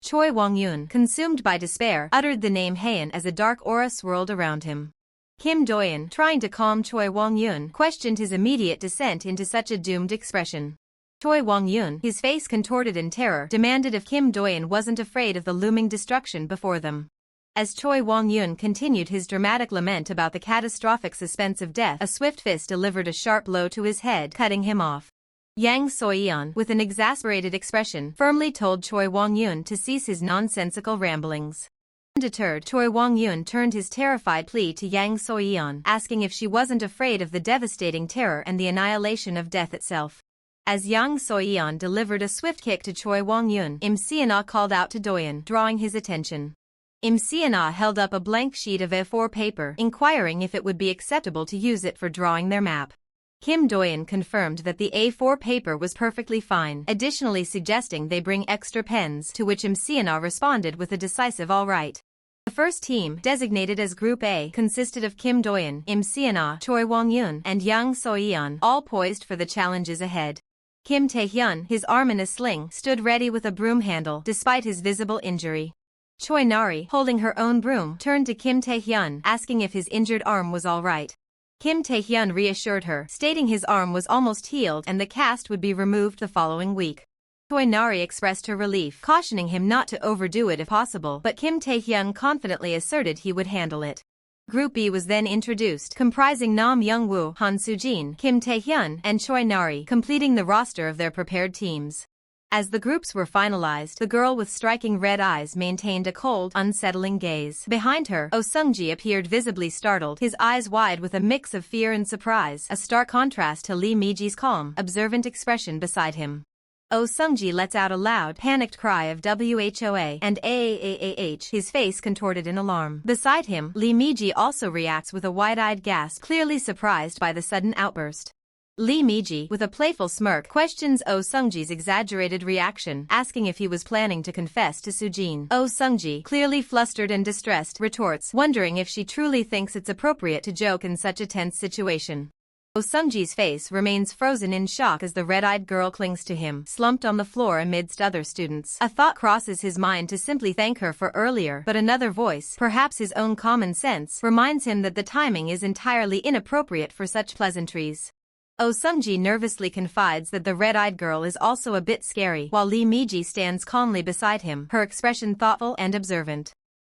Choi Wong-yoon, consumed by despair, uttered the name Haeun as a dark aura swirled around him. Kim Doyeon, trying to calm Choi Wong-yoon, questioned his immediate descent into such a doomed expression. Choi Wong-yoon, his face contorted in terror, demanded if Kim Doyeon wasn't afraid of the looming destruction before them. As Choi Wong-yoon continued his dramatic lament about the catastrophic suspense of death, a swift fist delivered a sharp blow to his head, cutting him off. Yang So-yeon, with an exasperated expression, firmly told Choi Wong-yoon to cease his nonsensical ramblings. Undeterred, Choi Wong-yoon turned his terrified plea to Yang So-yeon, asking if she wasn't afraid of the devastating terror and the annihilation of death itself. As Yang So-yeon delivered a swift kick to Choi Wong-yoon, Im Seon-ah called out to Doyeon, drawing his attention. Im Seon-ah held up a blank sheet of A4 paper, inquiring if it would be acceptable to use it for drawing their map. Kim Doyeon confirmed that the A4 paper was perfectly fine, additionally suggesting they bring extra pens, to which Im Seon-ah responded with a decisive all right. The first team, designated as Group A, consisted of Kim Doyeon, Im Seon-ah, Choi Wong-yoon, and Yang So-yeon, all poised for the challenges ahead. Kim Tae-hyun, his arm in a sling, stood ready with a broom handle, despite his visible injury. Choi Nari, holding her own broom, turned to Kim Tae-hyun, asking if his injured arm was all right. Kim Tae-hyun reassured her, stating his arm was almost healed and the cast would be removed the following week. Choi Nari expressed her relief, cautioning him not to overdo it if possible, but Kim Tae-hyun confidently asserted he would handle it. Group B was then introduced, comprising Nam Young-woo, Han Soo-jin, Kim Tae-hyun, and Choi Nari, completing the roster of their prepared teams. As the groups were finalized, the girl with striking red eyes maintained a cold, unsettling gaze. Behind her, Oh Sung-ji appeared visibly startled, his eyes wide with a mix of fear and surprise, a stark contrast to Lee Mi-ji's calm, observant expression beside him. Oh Sung-ji lets out a loud, panicked cry of WHOA and AAAH, his face contorted in alarm. Beside him, Lee Mi-ji also reacts with a wide-eyed gasp, clearly surprised by the sudden outburst. Lee Mi-ji, with a playful smirk, questions Oh Sung-ji's exaggerated reaction, asking if he was planning to confess to Soo-jin. Oh Sung-ji, clearly flustered and distressed, retorts, wondering if she truly thinks it's appropriate to joke in such a tense situation. Oh Sung-ji's face remains frozen in shock as the red-eyed girl clings to him, slumped on the floor amidst other students. A thought crosses his mind to simply thank her for earlier, but another voice, perhaps his own common sense, reminds him that the timing is entirely inappropriate for such pleasantries. Oh Sung-ji nervously confides that the red-eyed girl is also a bit scary, while Lee Mi-ji stands calmly beside him, her expression thoughtful and observant.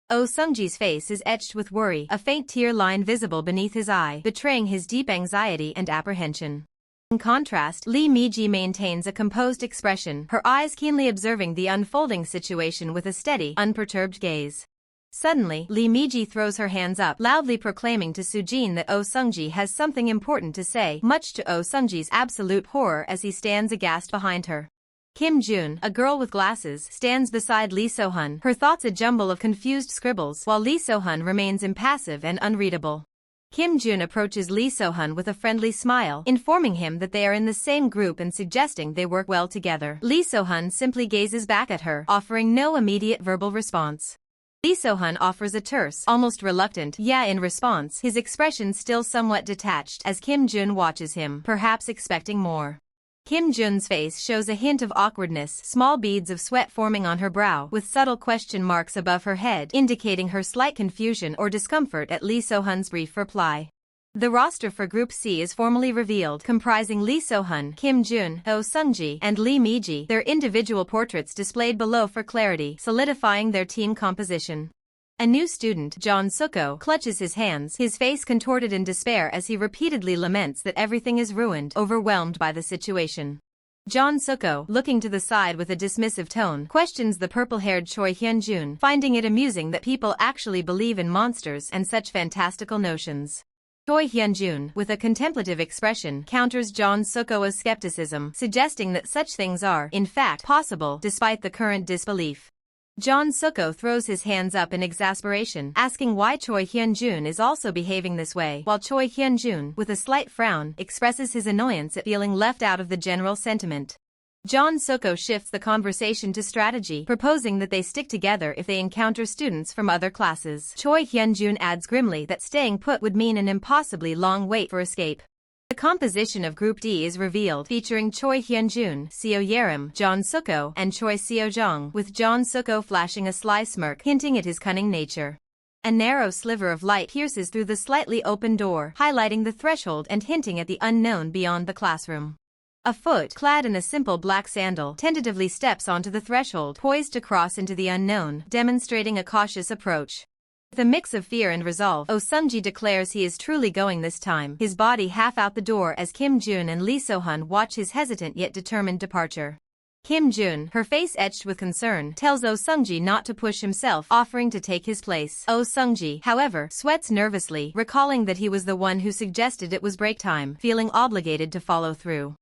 Oh Sung-ji's face is etched with worry, a faint tear line visible beneath his eye, betraying his deep anxiety and apprehension. In contrast, Lee Mi-ji maintains a composed expression, her eyes keenly observing the unfolding situation with a steady, unperturbed gaze. Suddenly, Lee Mi-ji throws her hands up, loudly proclaiming to Soo-jin that Oh Sung-ji has something important to say, much to Oh Sung-ji's absolute horror as he stands aghast behind her. Kim Jun, a girl with glasses, stands beside Lee So-hun, her thoughts a jumble of confused scribbles, while Lee So-hun remains impassive and unreadable. Kim Jun approaches Lee So-hun with a friendly smile, informing him that they are in the same group and suggesting they work well together. Lee So-hun simply gazes back at her, offering no immediate verbal response. Lee So-hun offers a terse, almost reluctant, yeah in response, his expression still somewhat detached, as Kim Jun watches him, perhaps expecting more. Kim Jun's face shows a hint of awkwardness, small beads of sweat forming on her brow, with subtle question marks above her head, indicating her slight confusion or discomfort at Lee So-hun's brief reply. The roster for Group C is formally revealed, comprising Lee So-hun, Kim Jun, Oh Sung-ji, and Lee Mi-ji, their individual portraits displayed below for clarity, solidifying their team composition. A new student, John Suko, clutches his hands, his face contorted in despair as he repeatedly laments that everything is ruined, overwhelmed by the situation. John Suko, looking to the side with a dismissive tone, questions the purple-haired Choi Hyun-jun, finding it amusing that people actually believe in monsters and such fantastical notions. Choi Hyun-jun, with a contemplative expression, counters John Suko's skepticism, suggesting that such things are, in fact, possible, despite the current disbelief. John Suko throws his hands up in exasperation, asking why Choi Hyun-jun is also behaving this way, while Choi Hyun-jun, with a slight frown, expresses his annoyance at feeling left out of the general sentiment. John Suko shifts the conversation to strategy, proposing that they stick together if they encounter students from other classes. Choi Hyun-jun adds grimly that staying put would mean an impossibly long wait for escape. The composition of Group D is revealed, featuring Choi Hyun-jun, Seo Yerim, John Suko, and Choi Seo-jong, with John Suko flashing a sly smirk, hinting at his cunning nature. A narrow sliver of light pierces through the slightly open door, highlighting the threshold and hinting at the unknown beyond the classroom. A foot, clad in a simple black sandal, tentatively steps onto the threshold, poised to cross into the unknown, demonstrating a cautious approach. With a mix of fear and resolve, Oh Sung-ji declares he is truly going this time, his body half out the door as Kim Jun and Lee So-hun watch his hesitant yet determined departure. Kim Jun, her face etched with concern, tells Oh Sung-ji not to push himself, offering to take his place. Oh Sung-ji, however, sweats nervously, recalling that he was the one who suggested it was break time, feeling obligated to follow through.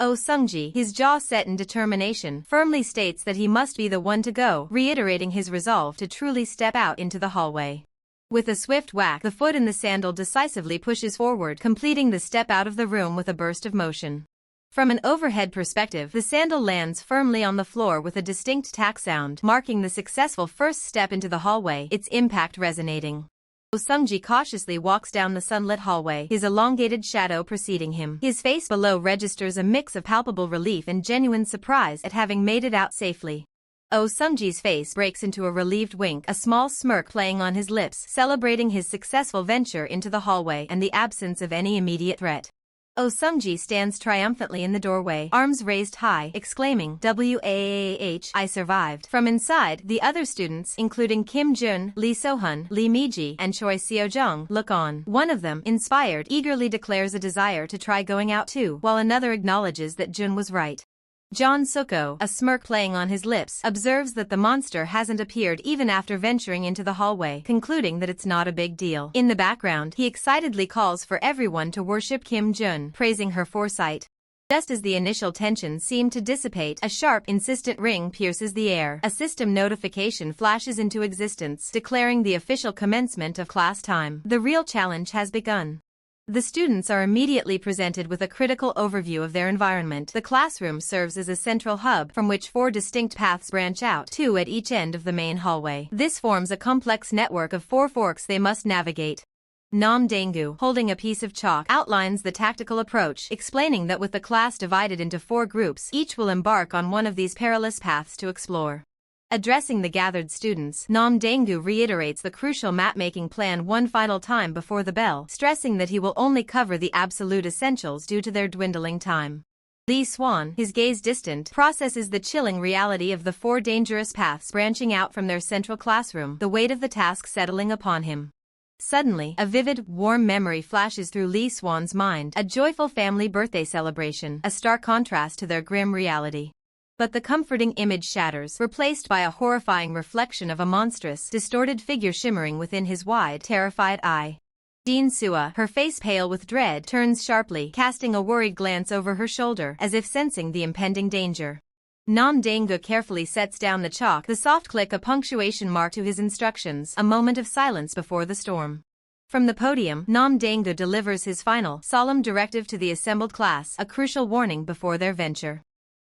Oh Sung-ji, his jaw set in determination, firmly states that he must be the one to go, reiterating his resolve to truly step out into the hallway. With a swift whack, the foot in the sandal decisively pushes forward, completing the step out of the room with a burst of motion. From an overhead perspective, the sandal lands firmly on the floor with a distinct tack sound, marking the successful first step into the hallway, its impact resonating. Oh Sung-ji cautiously walks down the sunlit hallway, his elongated shadow preceding him. His face below registers a mix of palpable relief and genuine surprise at having made it out safely. Oh Sung-ji's face breaks into a relieved wink, a small smirk playing on his lips, celebrating his successful venture into the hallway and the absence of any immediate threat. Oh Sung-ji stands triumphantly in the doorway, arms raised high, exclaiming, "WAAH, I survived." From inside, the other students, including Kim Jun, Lee So-hun, Lee Mi-ji, and Choi Seo-jong, look on. One of them, inspired, eagerly declares a desire to try going out too, while another acknowledges that Jun was right. John Suko, a smirk playing on his lips, observes that the monster hasn't appeared even after venturing into the hallway, concluding that it's not a big deal. In the background, he excitedly calls for everyone to worship Kim Jun, praising her foresight. Just as the initial tension seemed to dissipate, a sharp, insistent ring pierces the air. A system notification flashes into existence, declaring the official commencement of class time. The real challenge has begun. The students are immediately presented with a critical overview of their environment. The classroom serves as a central hub from which 4 distinct paths branch out, 2 at each end of the main hallway. This forms a complex network of 4 forks they must navigate. Nam Dae-gu, holding a piece of chalk, outlines the tactical approach, explaining that with the class divided into 4 groups, each will embark on one of these perilous paths to explore. Addressing the gathered students, Nam Dae-gu reiterates the crucial map-making plan one final time before the bell, stressing that he will only cover the absolute essentials due to their dwindling time. Lee Swan, his gaze distant, processes the chilling reality of the 4 dangerous paths branching out from their central classroom, the weight of the task settling upon him. Suddenly, a vivid, warm memory flashes through Lee Swan's mind, a joyful family birthday celebration, a stark contrast to their grim reality. But the comforting image shatters, replaced by a horrifying reflection of a monstrous, distorted figure shimmering within his wide, terrified eye. Dean Sua, her face pale with dread, turns sharply, casting a worried glance over her shoulder, as if sensing the impending danger. Nam Dae-gu carefully sets down the chalk, the soft click a punctuation mark to his instructions, a moment of silence before the storm. From the podium, Nam Dae-gu delivers his final, solemn directive to the assembled class, a crucial warning before their venture.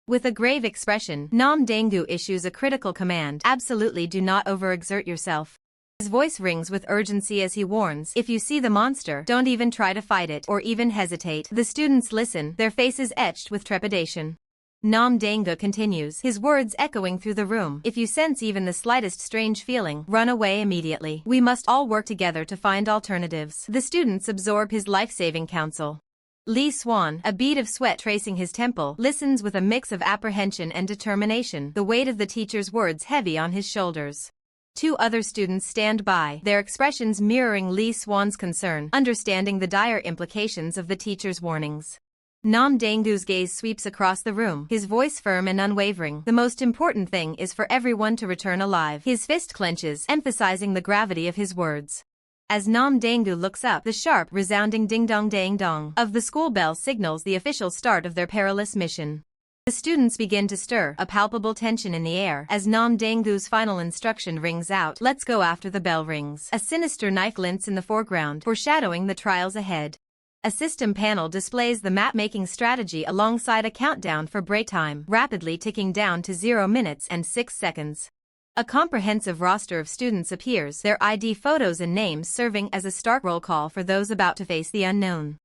With a grave expression, Nam Dae-gu issues a critical command: absolutely do not overexert yourself. His voice rings with urgency as he warns, if you see the monster, don't even try to fight it, or even hesitate. The students listen, their faces etched with trepidation. Nam Danga continues, his words echoing through the room. If you sense even the slightest strange feeling, run away immediately. We must all work together to find alternatives. The students absorb his life-saving counsel. Lee Swan, a bead of sweat tracing his temple, listens with a mix of apprehension and determination, the weight of the teacher's words heavy on his shoulders. Two other students stand by, their expressions mirroring Lee Swan's concern, understanding the dire implications of the teacher's warnings. Nam Dangu's gaze sweeps across the room, his voice firm and unwavering. The most important thing is for everyone to return alive. His fist clenches, emphasizing the gravity of his words. As Nam Dangu looks up, the sharp, resounding ding-dong-dang-dong of the school bell signals the official start of their perilous mission. The students begin to stir, a palpable tension in the air, as Nam Dangu's final instruction rings out, "Let's go." After the bell rings, a sinister knife glints in the foreground, foreshadowing the trials ahead. A system panel displays the map-making strategy alongside a countdown for break time, rapidly ticking down to 0 minutes and 6 seconds. A comprehensive roster of students appears, their ID photos and names serving as a stark roll call for those about to face the unknown.